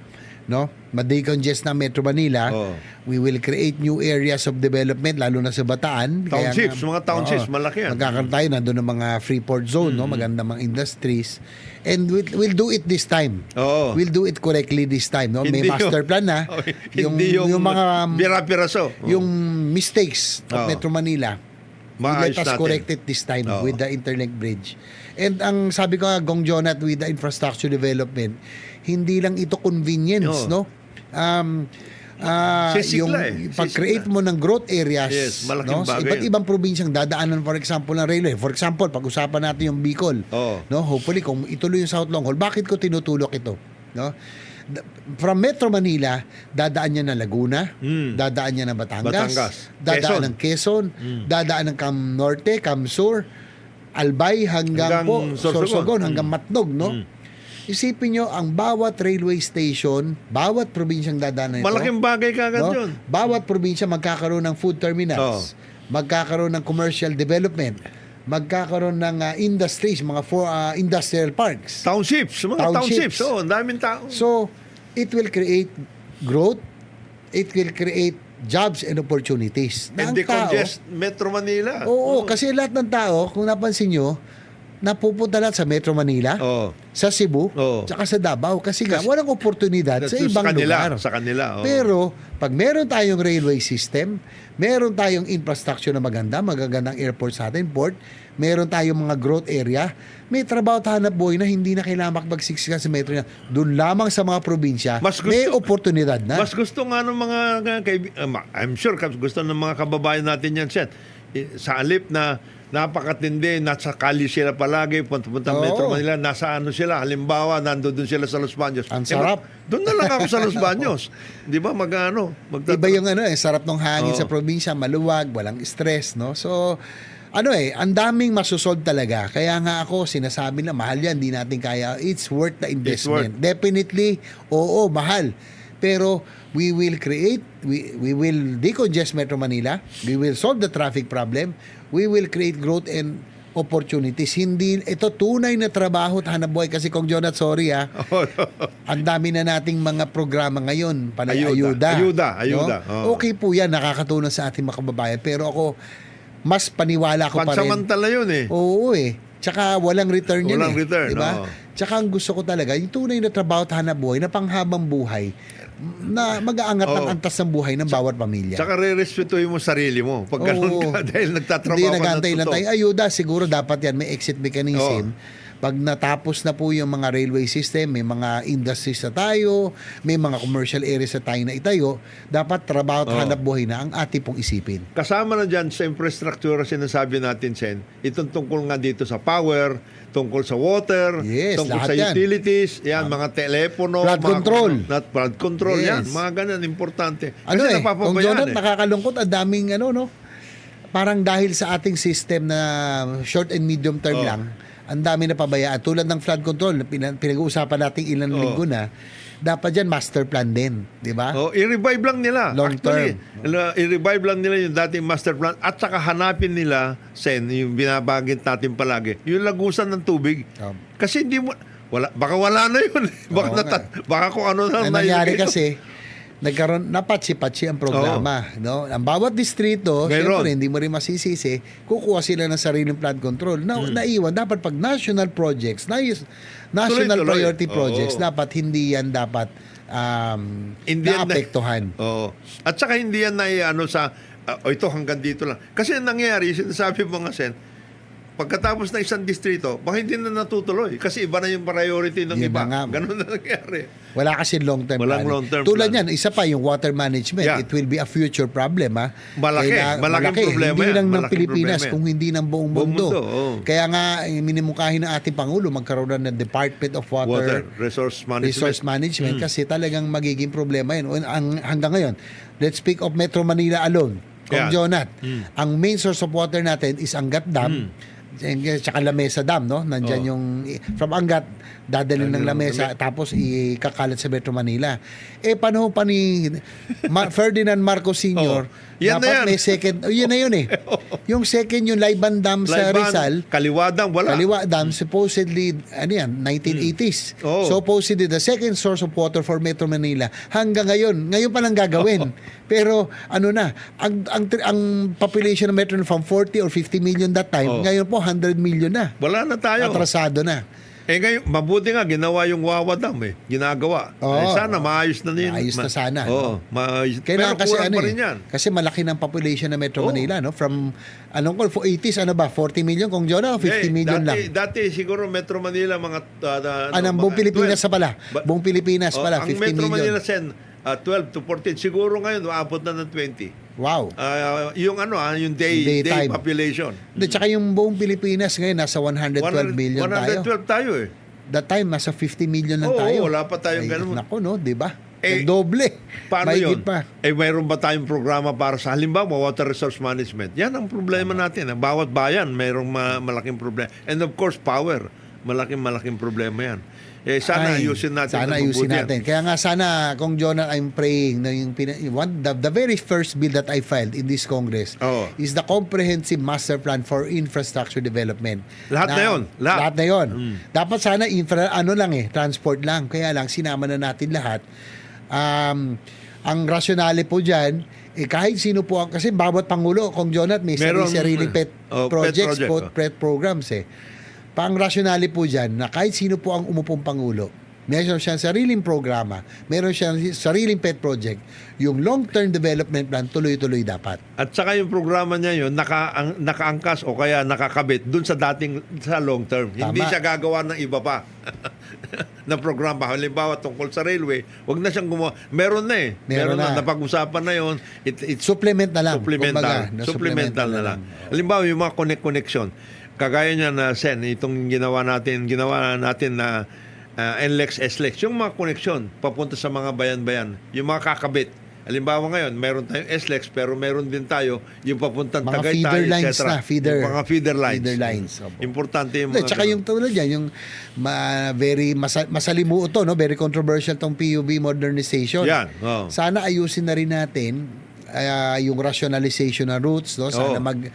no? Ma-decongest na Metro Manila. Oo. We will create new areas of development lalo na sa Bataan. Townships, mga townships, oo, malaki yan. Magkakaroon tayo nandun ng mga free port zone, no? Maganda mga industries. And we'll do it this time. Oo. We'll do it correctly this time, no? May Hindi master yung- plan na. Hindi yung mga bira-piraso. yung mistakes of Oo. Metro Manila, Maayos let us natin. correct it this time Oo. with the interlink bridge. And ang sabi ko nga, Gong Jonat, with the infrastructure development, hindi lang ito convenience, Oo. no? Sisigla Yung eh. pag-create mo ng growth areas, Yes, malaking no? Sa bagay iba't yun. ibang probinsyang dadaanan, for example, ng railway. For example, pag-usapan natin yung Bicol. Oo. No? Hopefully, kung ituloy yung South Long Haul, bakit ko tinutulok ito? No? From Metro Manila, dadaan niya ng Laguna, dadaan niya ng Batangas. dadaan ng Quezon, dadaan ng Cam Norte, Cam Sur, Albay hanggang po Sorsogon. Sorsogon hanggang Matnog, no? Isipin nyo, ang bawat railway station, bawat probinsyang dadaanan nito, Malaking bagay kagad no? yun. Bawat probinsya magkakaroon ng food terminals, magkakaroon ng commercial development, magkakaroon ng industries, mga industrial parks. Townships, mga Townships. townships. Oh, ang daming tao. So, it will create growth, it will create jobs and opportunities. Na And ang tao, decongest Metro Manila. oo, kasi lahat ng tao, kung napansin nyo, napupunta lahat sa Metro Manila, Oh. sa Cebu, Oo. tsaka sa Davao. Kasi nga, walang oportunidad sa ibang kanila, lugar. Sa kanila. Oh. Pero, pag meron tayong railway system, meron tayong infrastructure na magagandang airport sa atin, port, meron tayong mga growth area, may trabaho at hanap buhay na hindi na kailangan makipagsiksikan sa metro na. Doon lamang sa mga probinsya, may oportunidad na. Mas gusto nga ng mga I'm sure gusto ng mga kababayan natin yan, Sen. Sa alip na napakatindi, nasa kali sila palagi, punta Oo. Metro Manila, nasa ano sila, halimbawa, nandoon sila sa Los Baños. Ang sarap. Doon na lang ako sa Los Baños. Di ba, Iba yung sarap ng hangin Oo. sa probinsya, maluwag, walang stress, no? So, ang daming masusolve talaga. Kaya nga ako, sinasabi na mahal yan, di natin kaya. It's worth the investment. Definitely, oo, mahal. Pero, we will decongest Metro Manila, we will solve the traffic problem, we will create growth and opportunities. Hindi, ito tunay na trabaho at hanap buhay. Kasi Kong Jonat, sorry ang dami na nating mga programa ngayon, panay ayuda. Ayuda. No? Okay po yan, nakakatulong sa ating mga kababayan. Pero ako, mas paniwala ko pa rin. Pansamantala yun eh. Oo Tsaka walang return yun Walang return, Diba? oo. Tsaka ang gusto ko talaga, yung tunay na trabaho at hanap buhay, na panghabang buhay, na mag-aangat ng Oo. antas ng buhay ng bawat pamilya. Tsaka re-respetuhin mo sarili mo. Pag ganun Oo. ka, dahil nagtatrabaho Hindi ka nagantay na lang totoo. tayo. Ayuda, siguro dapat yan, may exit mechanism. Pag natapos na po yung mga railway system, may mga industries na tayo, may mga commercial areas na tayo na itayo, dapat trabaho at hanap buhay na ang ating pong isipin. Kasama na dyan sa infrastructure, sinasabi natin, Sen, itong tungkol nga dito sa power, tungkol sa water, Yes, tungkol lahat sa yan. utilities, yan, mga telepono, Flood mga control. Flood control, Yes. yan, mga ganun, importante. Kung napapabayaan Jonat, nakakalungkot, ang daming parang dahil sa ating system na short and medium term lang, ang dami na pabayaan. Tulad ng flood control, na pinag-uusapan natin ilang linggo na, dapat dyan master plan din, di ba? I-revive lang nila. Long Actually, i-revive lang nila yung dating master plan at saka hanapin nila, Sen, yung binabagit natin palagi, yung lagusan ng tubig. Kasi hindi mo, baka wala na yun. Baka kung ano na. Ang nangyari kasi, nagkaroon, napatsi-patsi ang programa. No? Ang bawat distrito, Mayroon. syempre, hindi mo rin masisisi, kukuha sila ng sariling flood control. Naiwan, dapat pag national projects, national Tuloy-tuloy. priority projects, Oo. dapat hindi yan dapat Hindi yan naapektuhan. Oo. At saka hindi yan na sa, ito hanggang dito lang. Kasi ang nangyari, sinasabi mo nga, Sen, pagkatapos ng isang distrito, baka hindi na natutuloy. Kasi iba na yung priority ng Yun iba. na nga. Ganun na nangyari. Wala kasi long-term Walang planning. long-term Tulad plan. yan, isa pa yung water management. Yeah. It will be a future problem. Malaking problema Hindi yan. lang ng Malaking Pilipinas, problema yan. kung hindi ng buong Buong mundo. mundo, oo. Kaya nga, minimungkahi ng ating Pangulo, magkaroon na ng Department of Water Resource Management. Kasi talagang magiging problema yun. Hanggang ngayon, let's speak of Metro Manila alone. Kung Yan. Jonat, ang main source of water natin is Angat Dam, tsaka Lamesa Dam, no? Nandyan yung, from Angat, dadalhin ng Lamesa, tapos ikakalat sa Metro Manila. Panahon pa ni Ferdinand Marcos Sr., Yan na dapat yan. may second, yun na yun Yung second, yung Laiban Dam sa Laiban, Rizal, Kaliwadang, wala. Kaliwa Dam, supposedly, 1980s. Oo. Supposedly, the second source of water for Metro Manila. Hanggang ngayon pa lang gagawin. Pero, ang population ng Metro from 40 or 50 million that time, ngayon po, 100 million na. Wala na tayo. Atrasado na. Ngayon, mabuti nga, ginawa yung Wawa Dam Ginagawa. Oo. Sana, maayos na din. Maayos na sana, Oo, maayos. Kailangan Pero kasi kulang pa rin yan. kasi malaki ng population ng Metro Manila, no? From, 80s, 40 million? Kung Jonah, 50 million lang. Dati siguro Metro Manila, mga... Buong Pilipinas 12. pala. Buong Pilipinas pala, Ang 50 Metro million. Manila, 12 to 14. Siguro ngayon, maabot na ng 20. Wow. Yung day Daytime. population. Tsaka yung buong Pilipinas ngayon, nasa 112 million tayo. 112 tayo That time, nasa 50 million lang Oo, tayo. wala pa tayong ganun. Naku, no? Di ba? Eh, Doble. Paano Mahigit yun? pa. Mayroon ba tayong programa para sa halimbawa water resource management? Yan ang problema natin. Bawat bayan mayroong malaking problema. And of course, power. Malaking problema yan. Sana ayusin natin. Sana ng ayusin mabuti natin. Kaya nga sana, kung Jonah, I'm praying na the very first bill that I filed in this Congress Oo. is the Comprehensive Master Plan for Infrastructure Development. Lahat na yun. Lahat na yun. Dapat sana transport lang. Kaya lang, sinama na natin lahat. Ang rasyonale po dyan, kahit sino po, kasi bawat Pangulo, kung Jonah, may sariling pet projects, pet programs Pang rasyonale po dyan na kahit sino po ang umupong Pangulo, meron siyang sariling programa, meron siyang sariling pet project, yung long-term development plan tuloy-tuloy dapat. At saka yung programa niya yun, nakaangkas o kaya nakakabit dun sa long term. Tama. Hindi siya gagawa ng iba pa na programa. Halimbawa, tungkol sa railway, wag na siyang gumawa. Meron na Meron na. Napag-usapan na yun. It's Supplement na lang. supplemental. Kumbaga, Supplemental na lang. Halimbawa, yung mga connection. Kagaya niya na Sen, itong ginawa natin na NLEX, SLEX, yung mga connection papunta sa mga bayan-bayan, yung mga kakabit. Halimbawa ngayon, meron tayong SLEX pero meron din tayo yung papuntang mga Tagaytay, feeder lines etc. na. Yung mga feeder lines. Feeder lines. Opo. Importante yung mga... Tsaka yung tulad yan, yung very masalimuot to, no? Very controversial tong PUB modernization. Yan. Oh. Sana ayusin na rin natin yung rationalization ng routes, no? Sana may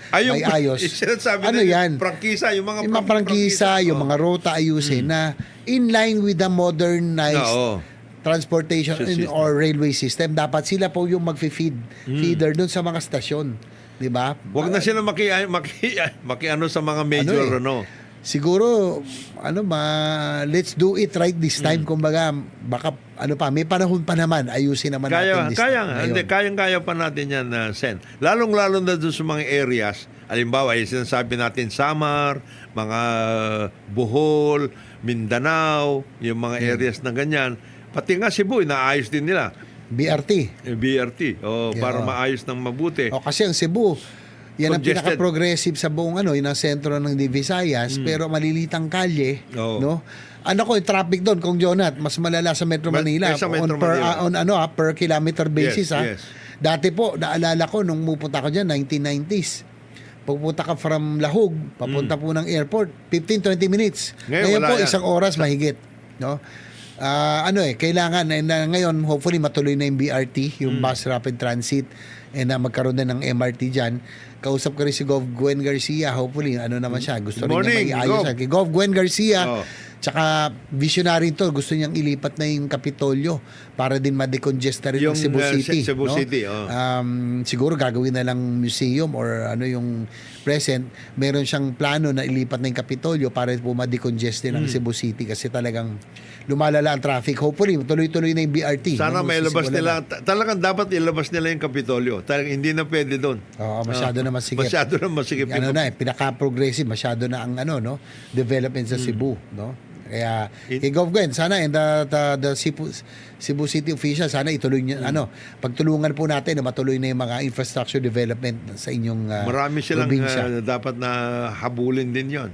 ayos. Sinasabi Ano na yan? prangkisa, yung mga Yung mga prangkisa, yung mga ruta ayusin na in line with the modernized transportation System. or railway system. Dapat sila po yung feeder doon sa mga stasyon. Di ba? Wag na sila makiano sa mga major, Siguro, let's do it right this time. Kumbaga, baka, may panahon pa naman, ayusin naman natin this time. Kayang-kaya pa natin yan, Sen. Lalong-lalo na doon sa mga areas, halimbawa, sinasabi natin Samar, mga Bohol, Mindanao, yung mga areas na ganyan. Pati nga Cebu, inaayos din nila. BRT. BRT, para maayos ng mabuti. Kasi ang Cebu, yan ang Congested. pinaka-progressive sa buong yun ang sentro ng Visayas, pero malilitang kalye, Oo. no? Yung traffic doon, kung Jonat, mas malala sa Metro Manila Sa Metro Manila. per kilometer basis. Yes. Dati po, naalala ko nung pupunta ko diyan 1990s. Pupunta ka from Lahug, papunta po ng airport, 15-20 minutes. Ngayon wala po, yan. 1 oras mahigit, no? Kailangan ngayon hopefully matuloy na yung BRT, yung Bus Rapid Transit, and magkaroon na ng MRT dyan. Kausap ko rin si Gov. Gwen Garcia, hopefully naman siya, gusto rin niya maiayos. Gov. Gwen Garcia, tsaka visionary to, gusto niyang ilipat na yung Kapitolyo para din ma-decongest na rin yung Cebu City. Cebu no? City, Siguro gagawin na lang museum or yung present. Meron siyang plano na ilipat na yung Kapitolyo para po ma-decongest din ang Cebu City kasi talagang lumalala ang traffic. Hopefully, tuloy-tuloy na yung BRT. Sana may ilabas nila. Talagang dapat ilabas nila yung Kapitolyo. Talagang hindi na pwede doon. Oo, masyado na masikip. Masyado na masikip. Pinaka-progressive, masyado na ang development sa Cebu, no? Kaya Gov. Gwen, sana and the Cebu City officials, sana ituloy niyo pagtulungan po natin na matuloy na yung mga infrastructure development sa inyong Marami silang probinsya. dapat na habulin din 'yon.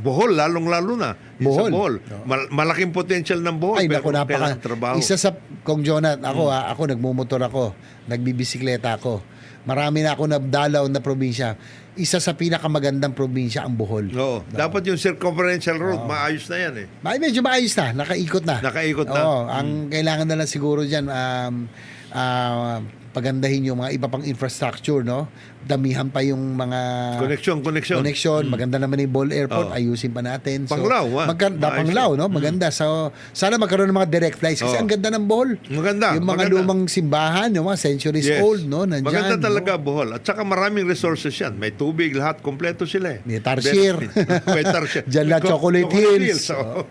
Bohol, lalong-lalo na. Sa Bohol. Malaking potential ng Bohol. Ay, pero naku, kailangan trabaho. Isa sa, kung Jonat, ako nagmumotor ako, nagbibisikleta ako. marami na ako nabdalaw na probinsya. Isa sa pinakamagandang probinsya ang Bohol. Oo. Dapat yung circumferential road, maayos na yan eh. Medyo maayos na, nakaikot na. Nakaikot na. Oo, ang kailangan na lang siguro diyan pagandahin yung mga iba pang infrastructure, no? Damihan pa yung mga connection. Maganda naman yung Ball Airport, Oo. ayusin pa natin. Panglao, Panglao, no? Maganda. So, sana magkaroon ng mga direct flights kasi Oo. ang ganda ng Bohol. Maganda. Yung mga maganda. lumang simbahan, yung mga centuries Yes. old, no? Nandyan, Maganda talaga no? Bohol. At saka maraming resources yan. May tubig, lahat, kompleto sila eh. May tarsier. May tarsier. Diyan na Chocolate Hills. Oo.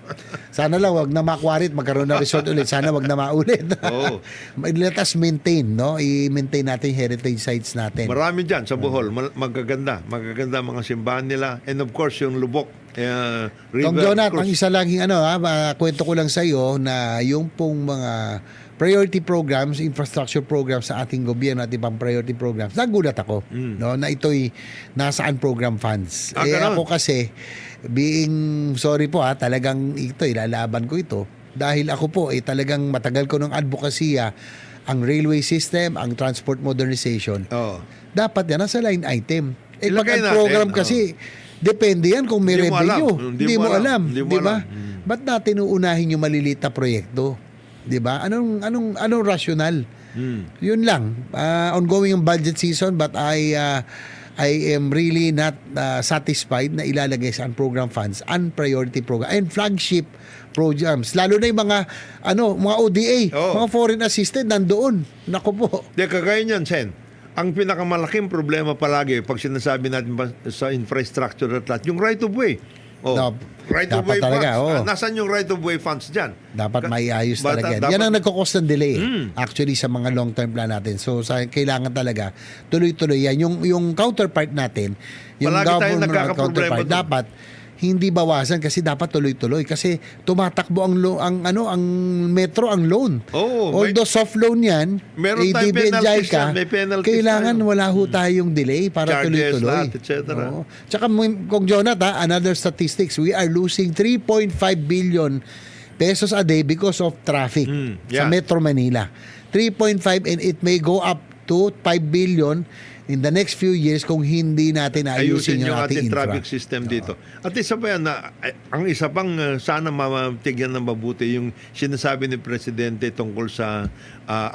Sana lang wag na ma-quarry at magkaroon ng resort ulit. Sana wag na maulit. Oo. Let us maintain, no? I-maintain natin yung heritage sites natin. Marami dyan sa Bohol. Magaganda. Magaganda mga simbahan nila. And of course, yung Lubok. River. Tom Jonat, ang Cruz. isa laging kwento ko lang sa iyo na yung pong mga priority programs, infrastructure programs sa ating gobyerno at ibang priority programs, nagulat ako no, na ito'y nasaan program funds. Ganun. Ako kasi, sorry po talagang ito, ilalaban ko ito. Dahil ako po, talagang matagal ko ng advokasya ang railway system, ang transport modernization. Oo. Dapat yan, nasa line item. Pag Ilagay ang natin, program kasi, depende yan kung may Hindi mo revenue. alam. Hindi mo alam. Hindi mo Di ba? alam. Ba't natin uunahin yung maliliit na proyekto? Di ba? Anong rational? Yun lang. Ongoing yung budget season but I am really not satisfied na ilalagay sa program funds and priority program and flagship programs. Lalo na yung mga ODA, Oo. mga foreign assisted nandoon. Naku po. Di, kagaya niyan, Sen. Ang pinakamalaking problema palagi pag sinasabi natin sa infrastructure at lahat, yung right of way. Oh, right of dapat way talaga, funds. oo. Nasaan yung right of way funds dyan? Dapat maiayos talaga. dapat- Yan ang nagkakos ng delay actually sa mga long-term plan natin. So kailangan talaga tuloy-tuloy yan. Yung counterpart natin, yung Palagi tayong government nagkakaproblema counterpart, doon. dapat hindi bawasan kasi dapat tuloy-tuloy kasi tumatakbo ang metro ang loan. Oo, Although soft loan yan, Meron tayong ADB and penalties JICA, yan, may penalties kailangan tayo. wala ho tayong delay para Charges, tuloy-tuloy. lahat, et cetera. Oo. Tsaka kung Jonathan, another statistics, we are losing 3.5 billion pesos a day because of traffic sa yeah. Metro Manila. 3.5 and it may go up to 5 billion in the next few years kung hindi natin ayusin yung ating infra. traffic system dito. At isa pa yan, ang isa pang sana mamatigyan ng mabuti yung sinasabi ni Presidente tungkol sa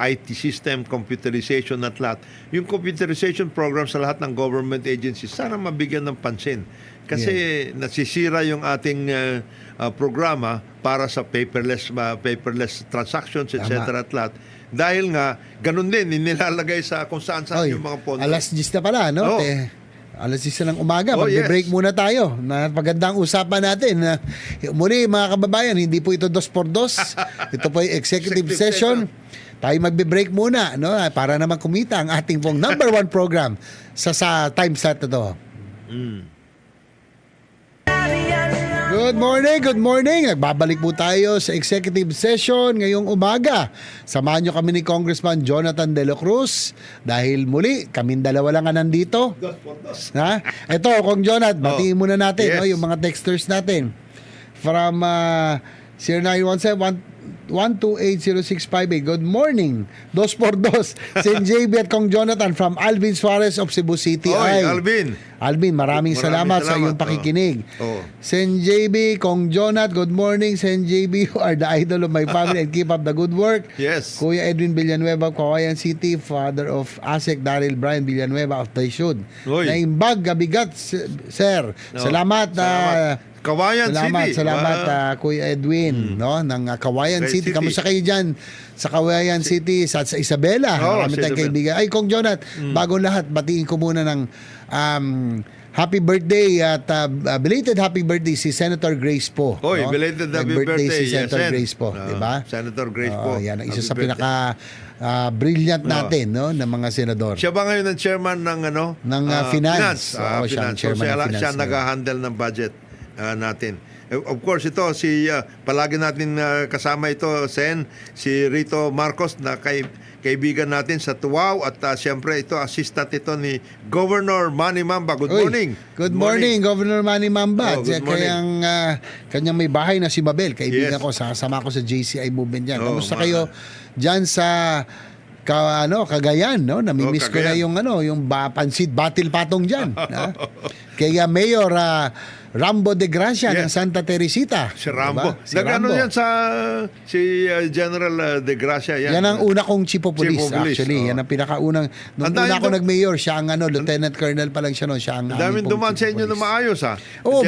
IT system, computerization at lahat. Yung computerization program sa lahat ng government agencies, sana mabigyan ng pansin. Kasi nasisira yung ating programa para sa paperless transactions, etc. at lahat. Dahil nga, ganun din, nilalagay sa kung saan-saan yung mga pondo. Alas 10 na pala, no? Oo. Alas 10 ng umaga, Oh, magbe-break yes. muna tayo. Magandang usapan natin. Muli, mga kababayan, hindi po ito 2x2. Ito po yung executive session. Tayo magbe-break muna, no? Para naman kumita ang ating pong number 1 program sa time slot na to. Good morning. Nagbabalik po tayo sa executive session ngayong umaga. Samahan nyo kami ni Congressman Jonathan De La Cruz dahil muli, kaming dalawa lang nga nandito. Ha? Ito, Kong Jonat, batiin muna natin Yes. no, yung mga texters natin. From 0917-128-0658. Good morning. 2x2. Sen JB at Kong Jonathan from Alvin Suarez of Cebu City. Oy, Ay, Alvin. maraming salamat sa iyong salamat. pakikinig. Oo. Sen JB, Kong Jonat, good morning. Sen JB, you are the idol of my family and keep up the good work. Yes. Kuya Edwin Villanueva, Cagayan City, father of Asek Daryl Brian Villanueva of Taysud. Oy. Naimbag, gabigat, sir. No. Salamat. Kawayan City. Salamat Wow. Kuya Edwin, no, ng Kawayan City. City. Kamusta kayo diyan sa Kawayan City, sa Isabela? Oh, Marami sa tayong Isabela. kaibigan. Ay, Kong Jonat, bago lahat, batiin ko muna ng happy birthday at belated happy birthday si Senator Grace Po. Oy, no? belated happy Nag-birthday birthday. si Senator Sen. Grace Po, di ba? Senator Grace Po. Yan, ang isa Happy sa birthday. pinaka brilliant natin, no, ng mga senador. Siya ba ngayon ang chairman ng Finance? Oo, siya ang Finance. chairman ng siya Finance ngayon. nag-handle ng budget natin. Of course, ito, palagi natin kasama ito, Sen, si Rito Marcos, na kaibigan natin sa Tuwaw, at siyempre ito, assistant ito ni Governor Manny Mamba. Good Uy, morning. Good morning, Governor Manny Mamba. Oh, good morning. Kanyang may bahay na si Mabel. Kaibigan Yes. ko, sasama ko sa JCI movement dyan. Oh, Kamusta kayo dyan sa Cagayan, no? Namimiss ko na Cagayan. yung pansit batil patong diyan. Kaya Mayor Rambo de Gracia ng Yes. Santa Teresita. Si Rambo. Diba? Si Nag-ano Rambo. yan si General De Gracia. Yan ang una kong chief of police, Chief of police, actually. oo. Yan ang pinakaunang, nung Ang dami una ako dum- nag-mayor, siya ang Lieutenant Colonel pa lang siya noon. Siya ang Ang daming aming pong dumaan chief sa of inyo na police. maayos, ha? Oo,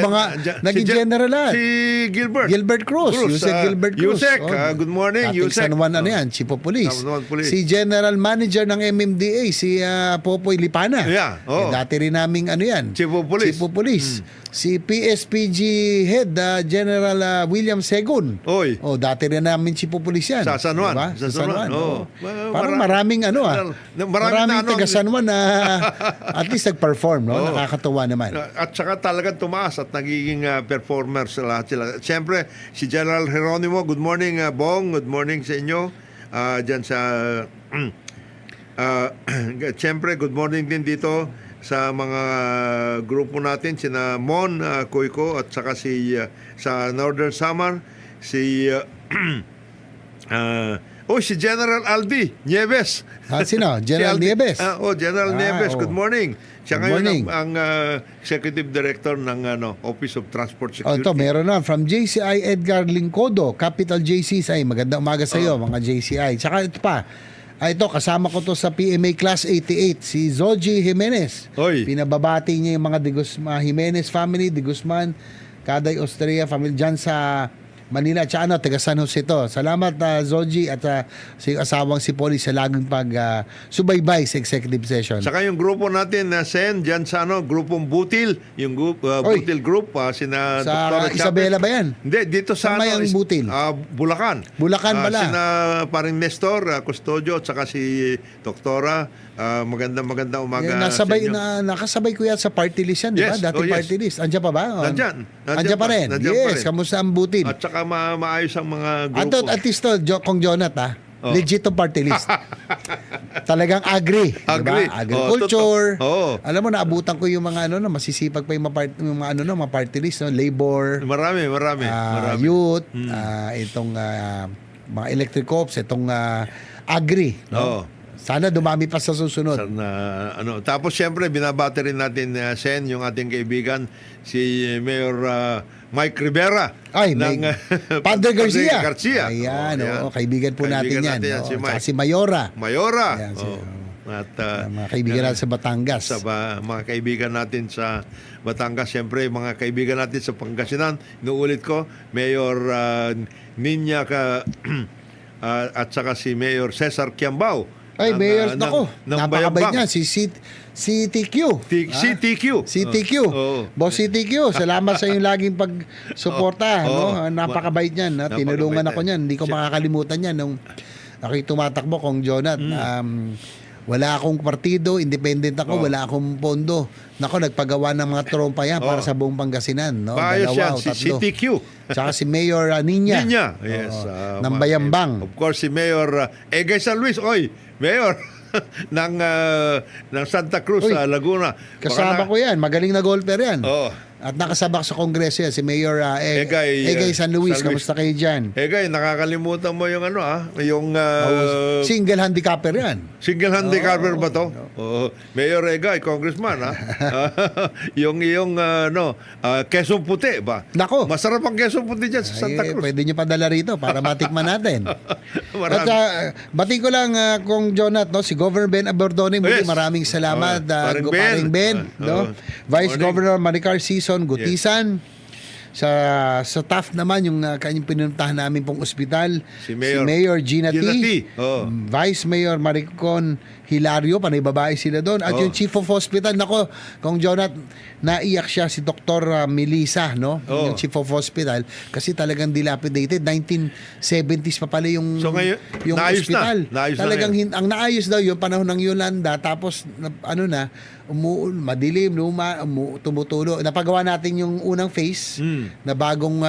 naging general lahat. Si Gilbert. Gilbert Cruz, Yusek Gilbert Cruz. Yusek, Oh. good morning, Dating Yusek. San Juan, chief of police. San Juan Police. Si General Manager ng MMDA, si Popoy Lipana. Yeah, oo. Dati rin naming Chief of Police. Chief of Police. Si PSPG Head, General William Segun. Oy. Dati rin namin chief of police yan. Sa San Juan. Diba? Sa San Juan, oo. Parang maraming maraming taga San Juan na at least nag-perform, no? Oo. Nakakatuwa naman. At saka talagang tumaas at nagiging performers lahat sila. Siyempre, si General Geronimo, good morning, Bong. Good morning sa inyo. Diyan sa... Siyempre, good morning din dito sa mga grupo natin, sina Mon Koiko at saka sa Northern Samar, si si General Aldi Nieves. Sino? General Si Aldi. Nieves? General Nieves. Good morning. Siya Good ngayon morning. ang Executive Director ng Office of Transport Security. Ito, meron na. From JCI Edgar Lincodo, Capital JCI. Magandang umaga sa iyo, mga JCI. Tsaka ito pa. Ito, kasama ko to sa PMA Class 88, si Zoji Jimenez. Oy. Pinababati niya yung mga Jimenez family, De Guzman, Kaday Austria, family dyan sa Manila. Tsaka taga San Jose to. Salamat, Zoji, at si asawang si Polly sa laging subaybay sa executive session. Saka yung grupo natin na Sen, dyan sa grupong Butil, yung Oy. Butil Group, sina Sa Dr. Isabela ba yan? Hindi, dito sa Saan may ang Butil? Bulacan. Bulacan pala. Sina paring Nestor, Custodio, at saka si Doktora. Magandang umaga Nasabay, sa inyo. nakasabay ko yan sa party list yan, di ba? Yes. Dati Oh, yes. party list. Andiyan pa ba? Nandyan. Andiyan pa rin. Nandyan pa Yes, rin. kamusta ang butil? At saka maayos ang mga grupo. At least to, Kong Jonat, Oh. legit to party list. Talagang agree. Agree. Diba? Agriculture. Oo. Alam mo, naabutan ko yung mga masisipag pa yung mga party list. No? Labor, Marami. youth, itong mga electric ops, itong agri. No? Oo. Sana dumami pa sa susunod. Tapos siyempre binabati rin natin Sen, yung ating kaibigan si Mayor Mike Rivera Ay, ng Padre Garcia. Garcia. Ayan, Ayan. kaibigan po natin yan. si Tsaka Mike. si Mayora. Mayora. Ayan, At mga kaibigan natin sa Batangas. mga kaibigan natin sa Batangas, siyempre mga kaibigan natin sa Pangasinan, inuulit ko, Mayor Ninya at saka si Mayor Cesar Quiambao. Ay, Mayor, nako, napakabait Bayambang. niya. Si TQ. CTQ. CTQ. Oo. Boss CTQ, salamat sa iyong laging pagsuporta. Oo. No? Napakabait niyan. Tinulungan ako niyan. Hindi ko makakalimutan yan. Nung ako'y tumatakbo, Kong Jonat, wala akong partido, independent ako, wala akong pondo. Nako, nagpagawa ng mga trompa yan para sa buong Pangasinan. No? Maayos yan, o si tatlo. CTQ. Tsaka si Mayor Ninya. Ninya. Yes. ng Bayambang. Of course, si Mayor Egay San Luis. Oy, Mayor ng Santa Cruz, Uy, Laguna. Kasama ko yan. Magaling na golfer yan. Oo. At nakasabak sa kongreso yan, si Mayor Egay, Egay San Luis. San Luis. Kamusta kayo dyan? Egay, nakakalimutan mo yung yung Single handicapper yan. single handicapper ba to? Oo. Mayor Egay, congressman, ha? yung Quezon Puti ba? Nako. Masarap ang Quezon Puti dyan sa Santa Ay, Cruz. pwede nyo padala rito para matikman natin. Marami. At batiin ko lang kung Jonat, no, si Governor Ben Abordone, muli Yes. maraming salamat. Paring Ben. Paring Ben, no? Vice morning. Governor Maricar Season Gutisan. Sa staff naman, yung kanyang pinuntahan namin pong ospital, Si Mayor Gina T. Gina T. Oo. Vice Mayor Maricon Hilario, panay babae sila doon. At Oo. yung Chief of Hospital, nako, Kong Jonat, naiyak siya si Dr. Melissa, no? Oo. Yung Chief of Hospital, kasi talagang dilapidated. 1970s pa pala yung, So ngayon, yung naayos na. hospital. Naayos na Talagang ngayon. ang naayos daw yung panahon ng Yolanda, tapos madilim, tumutulo. Napagawa natin yung unang phase na bagong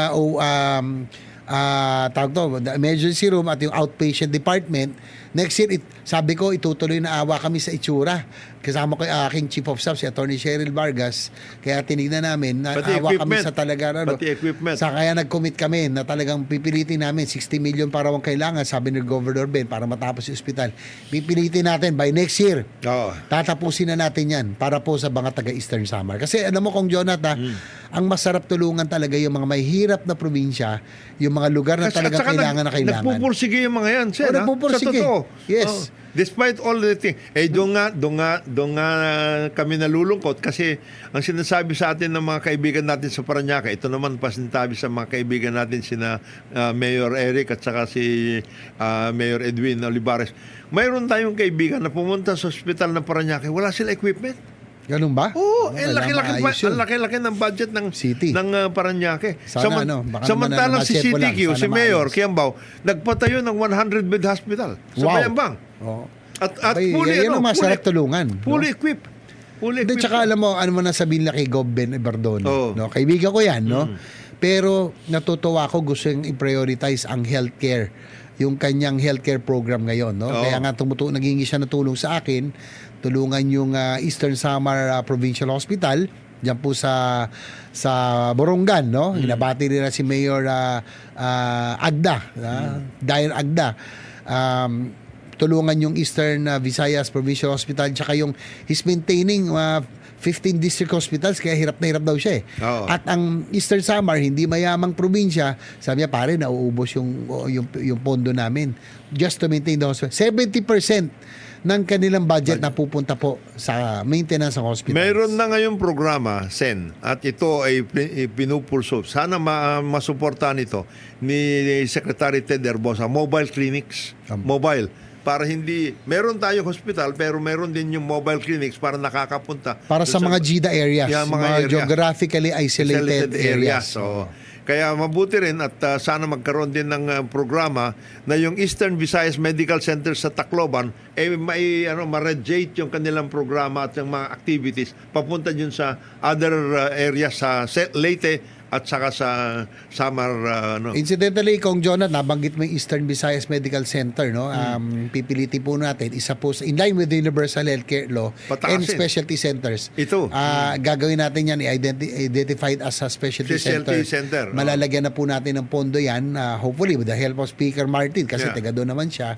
tawag to, the emergency room at yung outpatient department. Next year, sabi ko, itutuloy na awa kami sa itsura. Kasama ko yung aking chief of staff, si Attorney Cheryl Vargas. Kaya tinignan namin na Pati awa kami equipment. sa talaga. Pati equipment. Sa kaya nag-commit kami na talagang pipilitin namin 60 million para ang kailangan, sabi ni Governor Ben, para matapos yung ospital. Pipilitin natin by next year. Oo. Tatapusin na natin yan para po sa mga taga-Eastern Samar. Kasi alam mo kung Jonathan, ang masarap tulungan talaga yung mga may hirap na probinsya, yung mga lugar na At talagang saka kailangan na kailangan. Nagpupursige yung mga yan, Sen. Oo, nagpupursige. Sa totoo. Yes. Oo. Despite all the thing. Doon nga kami nalulungkot kasi ang sinasabi sa atin ng mga kaibigan natin sa Parañaque, ito naman pa sinasabi sa mga kaibigan natin sina Mayor Eric at saka si Mayor Edwin Olivares. Mayroon tayong kaibigan na pumunta sa ospital ng Parañaque, wala sila equipment. Ganun ba? Oo, Kailangan maayos yun. ang laki-laki ng budget ng City. ng Parañaque. Sana, baka Samantalang naman si ma-check mo lang, CTQ, si sana Mayor maayos. Kiambao, nagpatayo ng 100-bed hospital sa Wow. Bayambang. Oo. At Ay, fully, yan ang masarap tulungan. fully equipped. Fully Hindi, equipped. tsaka alam mo, ano mo na sabihin na kay Gov. Ben Ibardon. Oo. No? Kaibigan ko yan, no? Pero natutuwa ko, gusto yung i-prioritize ang healthcare, yung kanyang healthcare program ngayon, no? Oo. Kaya nga naghingi siya ng tulong sa akin, tulungan yung Eastern Samar Provincial Hospital, diyan po sa Borongan, no? Hinabati rin na si Mayor Agda, Dayan Agda. Tulungan yung Eastern Visayas Provincial Hospital, tsaka yung he's maintaining 15 district hospitals, kaya hirap na hirap daw siya eh. Oo. At ang Eastern Samar, hindi mayamang probinsya, sabi niya, pare, nauubos yung pondo namin just to maintain the hospital. 70% ng kanilang budget na pupunta po sa maintenance ng hospital. Mayroon na ngayong programa, Sen, at ito ay pinupulso. Sana masuportahan ito ni Secretary Ted Herbosa, mobile clinics. Mobile. Para hindi, meron tayong hospital, pero meron din yung mobile clinics para nakakapunta. Para sa doon mga GIDA areas, Yeah, mga area. geographically isolated areas. So, kaya mabuti rin at sana magkaroon din ng programa na yung Eastern Visayas Medical Center sa Tacloban ma-radiate yung kanilang programa at yung mga activities papunta dun sa other areas sa Leyte at saka sa Samar Incidentally, Kong Jonat, nabanggit mo yung Eastern Visayas Medical Center, no? Pipilitin po natin, isa po in line with the Universal Healthcare Law and Pataasin. Specialty Centers. Ito. Gagawin natin yan, identified as a specialty center. Center. Malalagyan na po natin ng pondo yan, hopefully with the help of Speaker Martin, kasi Yeah. taga doon naman siya.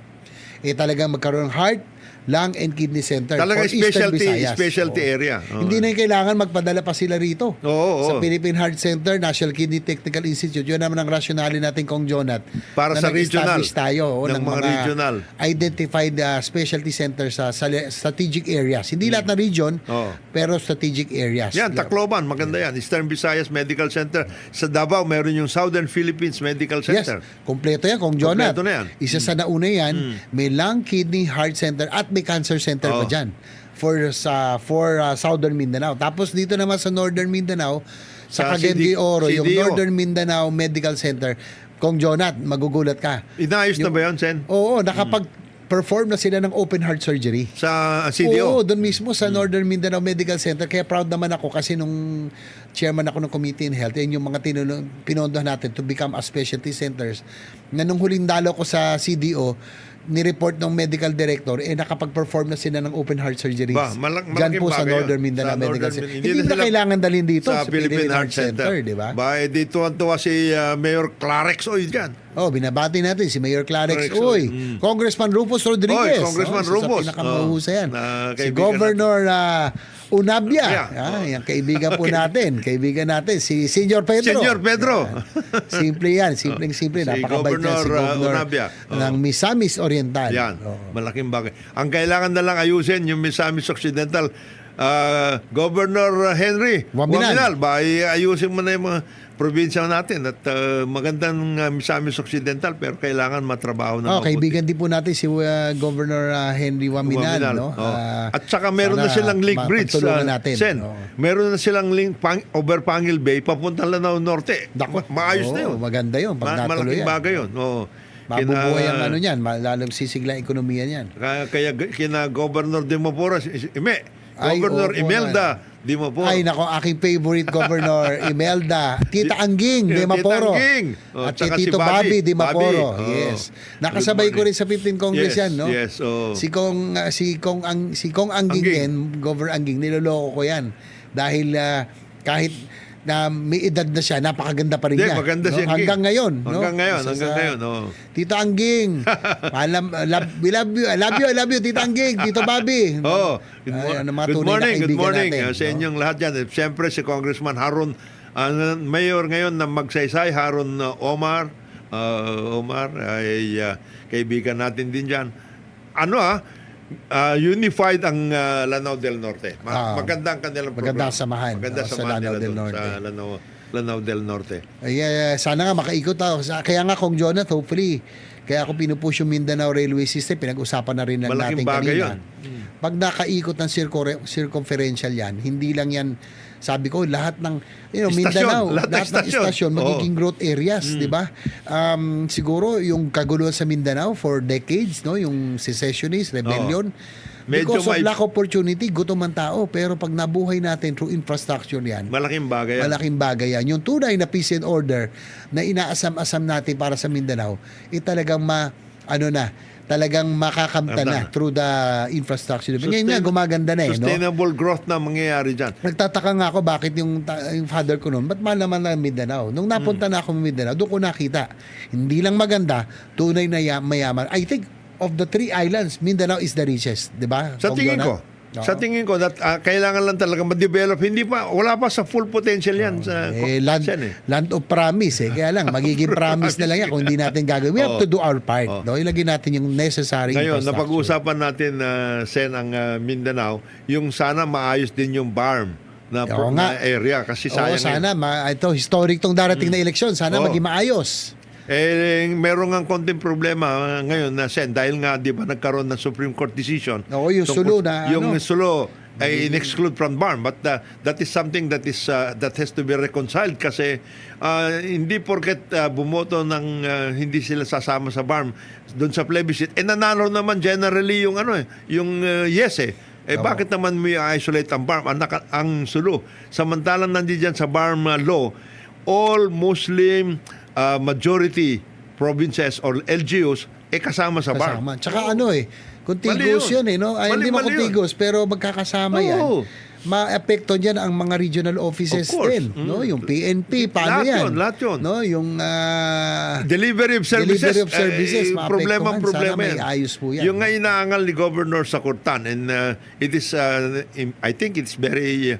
Talagang magkaroon ng heart, lung and kidney center Talaga for Eastern Visayas. specialty Oo. area. Oo. Hindi na yung kailangan magpadala pa sila rito. Oo. Sa Philippine Heart Center, National Kidney Technical Institute. Yun naman ang rationale natin, Kong Jonat. Para na sa regional. nag-establish tayo Ng mga regional. identified specialty centers sa strategic areas. Hindi lahat na region, Oo. pero strategic areas. Yan, Tacloban, maganda yan. Eastern Visayas Medical Center. Sa Davao, meron yung Southern Philippines Medical Yes, Center. kompleto yan, Kong Jonat. Kompleto na yan. Isa sa nauna yan, may lung, kidney, heart center at may cancer center pa Oo. dyan for Southern Mindanao. Tapos dito naman sa Northern Mindanao, sa Sa Cagayan de Oro, yung CDO. Northern Mindanao Medical Center. Kong Jonat, magugulat ka. Inayos na ba yan, Sen? Oo, nakapag-perform na sila ng open heart surgery. Sa CDO? Oo, doon mismo sa Northern Mindanao Medical Center. Kaya proud naman ako kasi nung chairman ako ng Committee in Health, yan yung mga pinondohan natin to become a specialty centers. Na nung huling dalo ko sa CDO, ni-report ng medical director, nakapag-perform na sila ng open heart surgeries. Ba, Diyan po sa bagay Northern yun. Mindanao Sa Medical Northern Center. Min- Hindi na sila kailangan dalhin dito sa Philippine Heart Center. di ba? Ba, dito ang tuwa si Mayor Clarex Oy dyan. Oh, binabati natin si Mayor Clarex. Clarex, Uy, Congressman Rufus Rodriguez. Oy, Congressman Isa Rufus. Sa pinakamahusa yan. Na Si kaibigan Governor Unabia. Yeah. Yung kaibigan po natin. Kaibigan natin. Si Senyor Pedro. Senyor Pedro. Simple yan. Simpleng-simple. Si Napakabait yan. Si Governor, Governor Unabia. ng Misamis Oriental. Yan, Oo. malaking bagay. Ang kailangan na lang ayusin yung Misamis Occidental. Governor Henry Waminal. ba, ayusin mo na yung mga probinsya natin at magandang Misamis Occidental pero kailangan matrabaho na mabuti. Kaibigan din po natin si Governor Henry Waminal. No? Oh. At saka meron na silang link bridge mapagtulungan natin. Sen. Oo. Meron na silang link over Pangil Bay papunta Lanao Norte. Maayos na yun. Maganda yun. Pag natuloy Malaking yan. bagay yun. Oo. Mabubuhay ang ano niyan. Lalong sisigla ang ekonomiya niyan. Kaya kina Governor de Moporas, Ay, Governor oo, Imelda Dimaporo. Ay, nako, aking favorite governor, Imelda. Tita Angging, Dimaporo. Tita Angging. At Tsaka Tito si Bobby, Dimaporo. Bobby. Yes. Good Nakasabay ko morning. rin sa 15th Congress Yes, yan, no? yes, oo. Si Kong Angging Angging. din, Governor Angging, niloloko ko yan. Dahil kahit na may edad na siya, napakaganda pa rin Hindi, niya. maganda no? si Angging. Hanggang ngayon. Hanggang ngayon, Isa hanggang sa- ngayon, oo. Tito Angging. We love you. I love you, Tito Angging. Tito Bobby. Oh, Ay, mga good tunay na morning, good kaibigan morning natin, sa no? inyong lahat dyan. Siyempre si Congressman Harun, mayor ngayon ng Magsaysay, Harun Omar. Omar ay kaibigan natin din dyan. Unified ang Lanao del Norte. Maganda ang kanilang maganda program. ang samahan, Maganda sa samahan Lanao nila del doon Norte. sa Lanao del Norte. Ay, sana nga makaikot ako. Kaya nga kung Jonathan, hopefully, kaya ako pinupush yung Mindanao Railway System, pinag-usapan na rin Malaking natin bagay kanina. yun. Pag nakaikot ng circumferential yan, hindi lang yan, sabi ko, lahat ng Istasyon, Mindanao, lahat ng lahat ng istasyon. istasyon, magiging Oo. growth areas, di ba? Siguro, yung kaguluhan sa Mindanao for decades, no, yung secessionist, rebellion, Medyo because of may- lack of opportunity, gutom ang tao. Pero pag nabuhay natin through infrastructure yan, Malaking bagay yan. malaking bagay yan. Yung tunay na peace and order na inaasam-asam natin para sa Mindanao, talagang talagang makakamta na through the infrastructure. Ngayon nga, gumaganda na no? Sustainable growth na mangyayari dyan. Nagtataka nga ako bakit yung father ko noon, ba't mahal naman na Mindanao? Nung napunta na ako sa Mindanao, doon ko nakita. Hindi lang maganda, tunay na mayaman. I think of the 3 islands, Mindanao is the richest, di ba? Sa Kong tingin Jonat? ko, Oo. sa tingin ko that kailangan lang talaga ma-develop. Wala pa sa full potential yan sa land, Sen, eh. land of promise Kaya lang, magiging promise na lang yan kung hindi natin gagawin. We have to do our part. No? Ilagay natin yung necessary Ngayon, infrastructure. napag-uusapan natin Sen ang Mindanao, yung sana maayos din yung BARM na, Oo nga. na area kasi Oo, sayang sana. Ito, historic tong darating na eleksyon. Sana Oo. maging maayos. meron nga konting problema ngayon na Sen dahil nga di ba nagkaroon ng Supreme Court decision. Oo, yung sulo na yung ano. sulo ay in-exclude from BARM, but that is something that has to be reconciled kasi hindi porket bumoto ng hindi sila sasama sa BARM doon sa plebiscite nanalo naman generally yung yes bakit naman may isolate ang BARM ang sulo samantalang nandiyan sa BARM law all Muslim majority provinces or LGUs kasama sa BARM. Kasama. Tsaka contiguous Mali yun. yun no? Ay, hindi Mali yun. contiguous pero magkakasama yan. Oo. Ma-apekto diyan ang mga regional offices Of course. din, no? Yung PNP, paano Lahat yan? yun, lahat yun. No, yung Delivery of services. Delivery of services, maapektuhan. Problema Sana may yan. ayos po yan. Yung nga inaangal ni Governor sa Kurtan and it is, I think it's very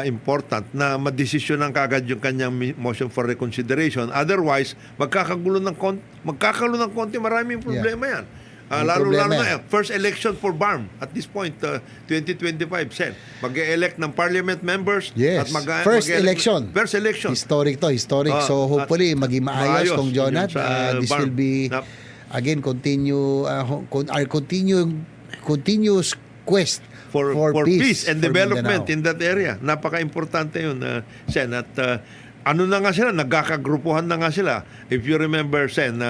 important na madesisyon ng kagad yung kanyang motion for reconsideration. Otherwise, magkakagulo ng konti, maraming problema yan. May Lalo problema na first election for BARM at this point 2025 Sen mag-elect ng parliament members Yes. at First first election Historic to, historic. So hopefully maging maayos maayos kung Jonat. yun sa This BARM. will be again continuous quest for peace and for development Mindanao. in that area. Napaka-importante yun, Sen. At ano na nga sila, nagkakagrupuhan na nga sila. If you remember, Sen,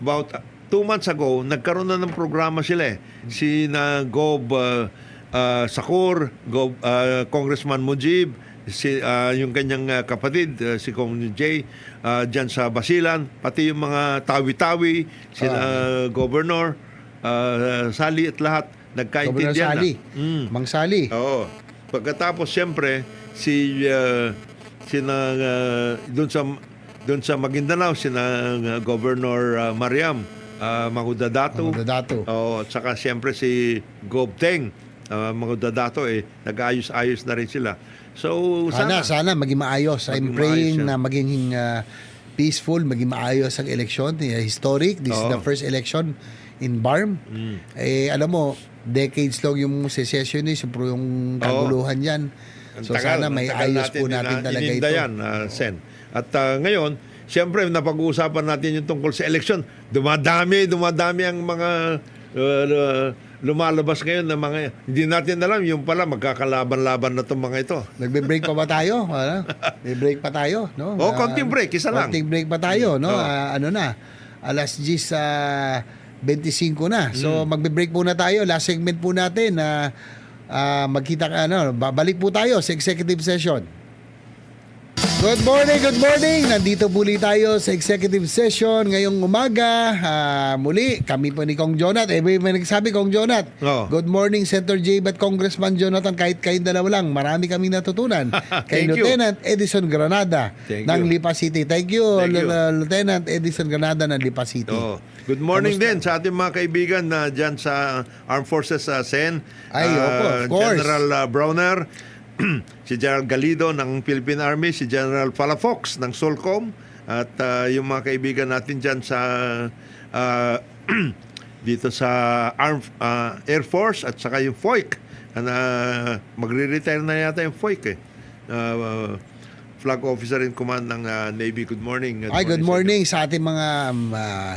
about 2 months ago, nagkaroon na ng programa sila. Si Gob Sakur, Congressman Mujib, yung kanyang kapatid, si Kong Jay, dyan sa Basilan, pati yung mga tawi-tawi, sila Governor, Sali at lahat, Governor nagkaintindihan Sali. na. Mang Sali. Oo. Pagkatapos siyempre doon sa Maguindanao Governor Mariam Magudadato. Magudadato. Oo, at saka siyempre si Gobteng Magudadato nag-ayos-ayos na rin sila. So Sana maging maayos. I'm Maging praying maayos yan. na maging peaceful, maging maayos ang eleksyon. Historic. This is Oo. the first election in BARM. Alam mo, decades long yung secessionist, yung kaguluhan yan. So sana may ayos po natin talaga ito. Yan, Sen. At ngayon, siyempre napag-uusapan natin yung tungkol sa election. Dumadami ang mga lumalabas ngayon na mga hindi natin alam yung pala magkakalaban-laban na itong mga ito. Nagbe-break pa ba tayo? May break pa tayo, no? Konting break, isa lang. Konting break pa tayo, no? Oo. Alas 10 25 na. So magbe-break muna tayo. Last segment po natin na babalik po tayo sa executive session. Good morning. Nandito muli tayo sa executive session ngayong umaga. Muli, kami po ni Kong Jonat. May nagsabi, Kong Jonat. Oo. Good morning, Senator J. But Congressman Jonathan, kahit kayong dalawa lang, marami kami natutunan. Kay Thank you. Lieutenant Edison Granada Thank ng you. Lipa City. Thank you, Thank you. Lieutenant Edison Granada ng Lipa City. Oh. Good morning din sa ating mga kaibigan na dyan sa Armed Forces Sen. Ay, opo, of course. General Browner, si General Galido ng Philippine Army, si General Palafox ng Solcom, at yung mga kaibigan natin dyan sa dito sa Air Force at saka yung FOIC. Magre-retire na yata yung FOIC Flag Officer in Command ng Navy. Good morning. Good morning sa ating mga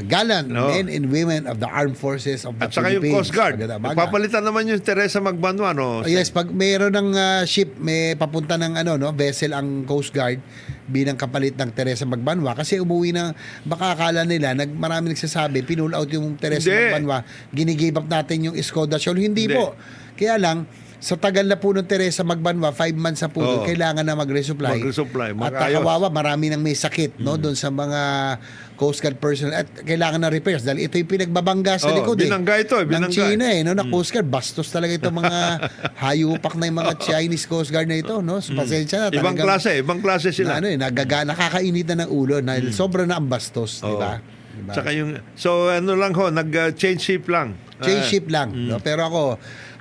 gallant No. men and women of the Armed Forces of the At saka yung Philippines. Coast Guard. Magandang umaga. Papalitan naman yung Teresa Magbanwa, no? Yes, pag mayroon ng ship, may papunta ng vessel ang Coast Guard bilang kapalit ng Teresa Magbanwa kasi umuwi na, baka akala nila, marami nagsasabi, pinull out yung Teresa Hindi. Magbanwa, ginigave up natin yung Escoda Shoal. Hindi Hindi. po. Kaya lang, sa tagal na po ng Teresa Magbanwa, 5 months na po, Oo. kailangan na mag-resupply. Mag-resupply, At mag-ayos. kawawa, marami nang may sakit doon sa mga Coast Guard personnel at kailangan ng repairs dahil ito yung pinagbabangga sa likod binangga ito, ng binangga. China na Coast Guard. Bastos talaga itong mga hayupak na yung mga Chinese Coast Guard na ito. No? So, pasensya na. Ibang klase sila. Nakakainit na ng ulo dahil sobra na ang bastos. Di ba? Diba? Tsaka nag-change ship lang. Change ship lang. No? Pero ako,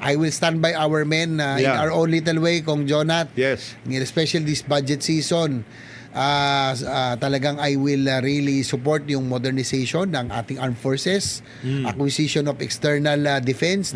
I will stand by our men in Yeah. our own little way, Kong Jonat. Yes. Especially this budget season, talagang I will really support yung modernization ng ating armed forces, acquisition of external defense,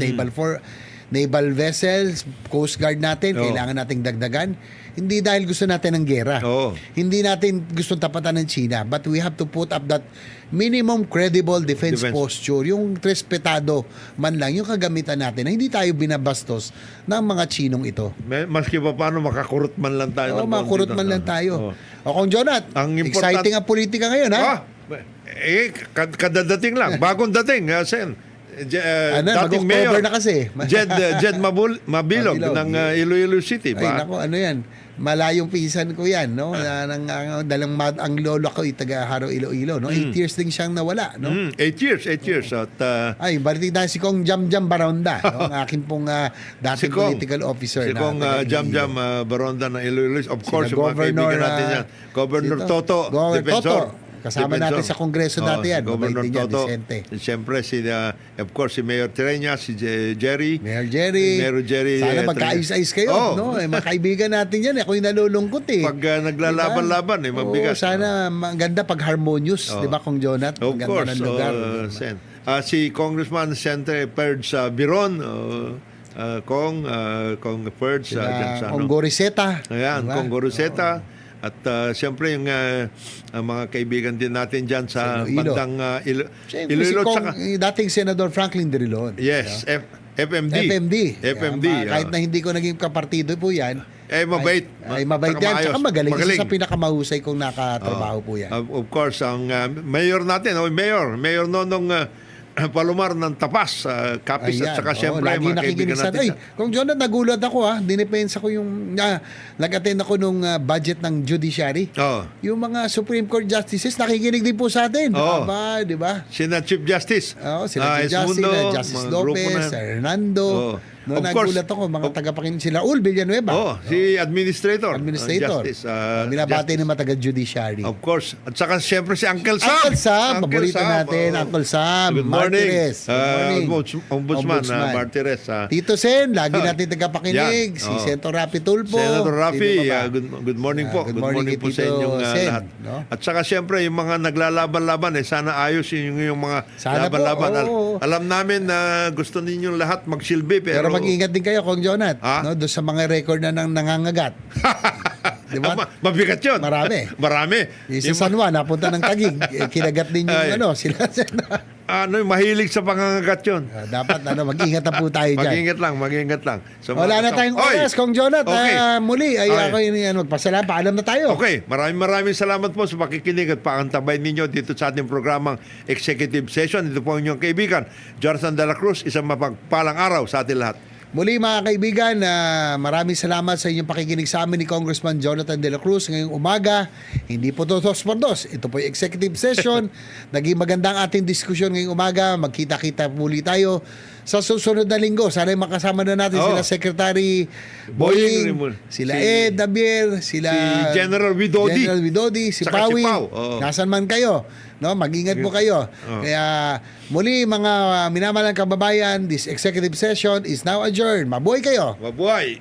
naval vessels, Coast Guard natin, Oo. kailangan nating dagdagan. Hindi dahil gusto natin ng gera. Oo. Hindi natin gusto tapatan ng China, but we have to put up that minimum credible defense posture, yung respetado man lang, yung kagamitan natin na hindi tayo binabastos ng mga Chinong ito. Maski pa paano makakurot man lang tayo. Oo, makurot man lang tayo. O Kong Jonat, Ang important- exciting ang politika ngayon, ha? Kadadating lang. Bagong dating, Sen. Mag-October na kasi. Jed Mabilog Mabilog. ng Iloilo City. Ay, Ba? naku, ano yan? Malayong pinsan ko yan, no? Ang lolo ko, taga Haro, Iloilo, no? 8 years din siyang nawala, no? 8 years. At, Ay, balitin tayo si Kong Jam Baronda, no? Ang aking pong dating political officer. Si Kong Jam Baronda ng Iloilo. Of course, yung mga Governor, kaibigan natin yan. Governor Toto, Defensor. Kasama natin sa Kongreso dati yan. Governor Mabait din yan, Toto. Vicente. Siyempre, of course, si Mayor Tirenya, si Jerry. Mayor Jerry. Sana magkaayos-ayos kayo, no? Mga kaibigan natin yan. Ako'y nalulungkot eh. Pag naglalaban-laban, mabigat. Sana maganda pag harmonious, di ba, Kong Jonat? Of Maganda course. ng lugar. Sen. Si Congressman Senator Perds Biron, Kong Perds, dyan sa Kong Goriseta. Ayan, Diba? Kong Goroseta. At siyempre yung mga kaibigan din natin dyan sa Iloilo. bandang Siyempre, Iloilo. dating Senador Franklin Drilon. Yes, FMD. FMD. FMD. Kahit na hindi ko naging kapartido po yan, mabait. ay mabait Saka yan. maayos. Tsaka magaling. Isa sa pinakamahusay kong nakatrabaho po yan. Of course, ang mayor natin, Mayor Nonong Palomar ng Tapas, Kapis, at saka siyempre lagi mga kaibigan nakikinig sa natin. Kung Jonathan, nagulat ako dinipensa ko yung nag-attend ako nung budget ng judiciary. Oh. Yung mga Supreme Court justices nakikinig din po sa atin. Oo. Aba, di ba? Sina Chief Justice. Sila si Justice, Justice mga grupo Lopez, na- Hernando. Oo. No, Of course. nagulat ako, mga tagapakinig sila. Ul Villanueva. Si Administrator. Administrator. Justice. Binabati ng mga taga-judiciary. Of course. At saka siyempre si Uncle Sam. Uncle Sam, paborito natin. Uncle Sam, Good morning. Martires. Good morning. Ombudsman. Martires. Tito Sen, lagi natin tagapakinig. Yan. Si Oo. Senator Rapi Tulfo. Senator Rafi, Sino pa ba? good morning po. Good Good morning morning kay po sa Tito inyong Sen, lahat. no? At saka siyempre, yung mga naglalaban-laban, sana ayos yung mga Sana po, laban-laban. oo. Alam namin na gusto ninyong lahat magsilbi, Pero pero... mag-ingat din kayo, Kong Jonat. Ha? No, doon sa mga record na nangangagat. Di ba? Mabigat yun. Marami. Marami. Yung sa San Juan, napunta ng Taguig. Kinagat din Ay. yung sila. Mahilig sa pangangagat yun. Dapat mag-ingat na po tayo dyan. Mag-ingat lang. So, Wala na tayong oras, Kong Jonat. Okay. Muli, ay Okay. ako yung magpasalamat. Paalam na tayo. Okay, maraming salamat po sa pakikinig at pakantabay ninyo dito sa ating programang Executive Session. Ito po ang inyong kaibigan, Jonathan de la Cruz. Isang mapagpalang araw sa ating lahat. Muli mga kaibigan, maraming salamat sa inyong pakikinig sa amin ni Congressman Jonathan De La Cruz ngayong umaga. Hindi po to 2x2. Ito po yung executive session. Naging magandang ating diskusyon ngayong umaga. Magkita-kita muli tayo sa susunod na linggo. Sana makasama na natin sila Secretary Boying, Boying, sila si- Ed Dabier, sila si General Widodi. General Widodi, si Saka si Pawi. Pao. Oo. Nasaan man kayo, no? Mag-ingat po kayo. Kaya muli mga minamalang kababayan, this executive session is now adjourned. Mabuhay kayo. Mabuhay!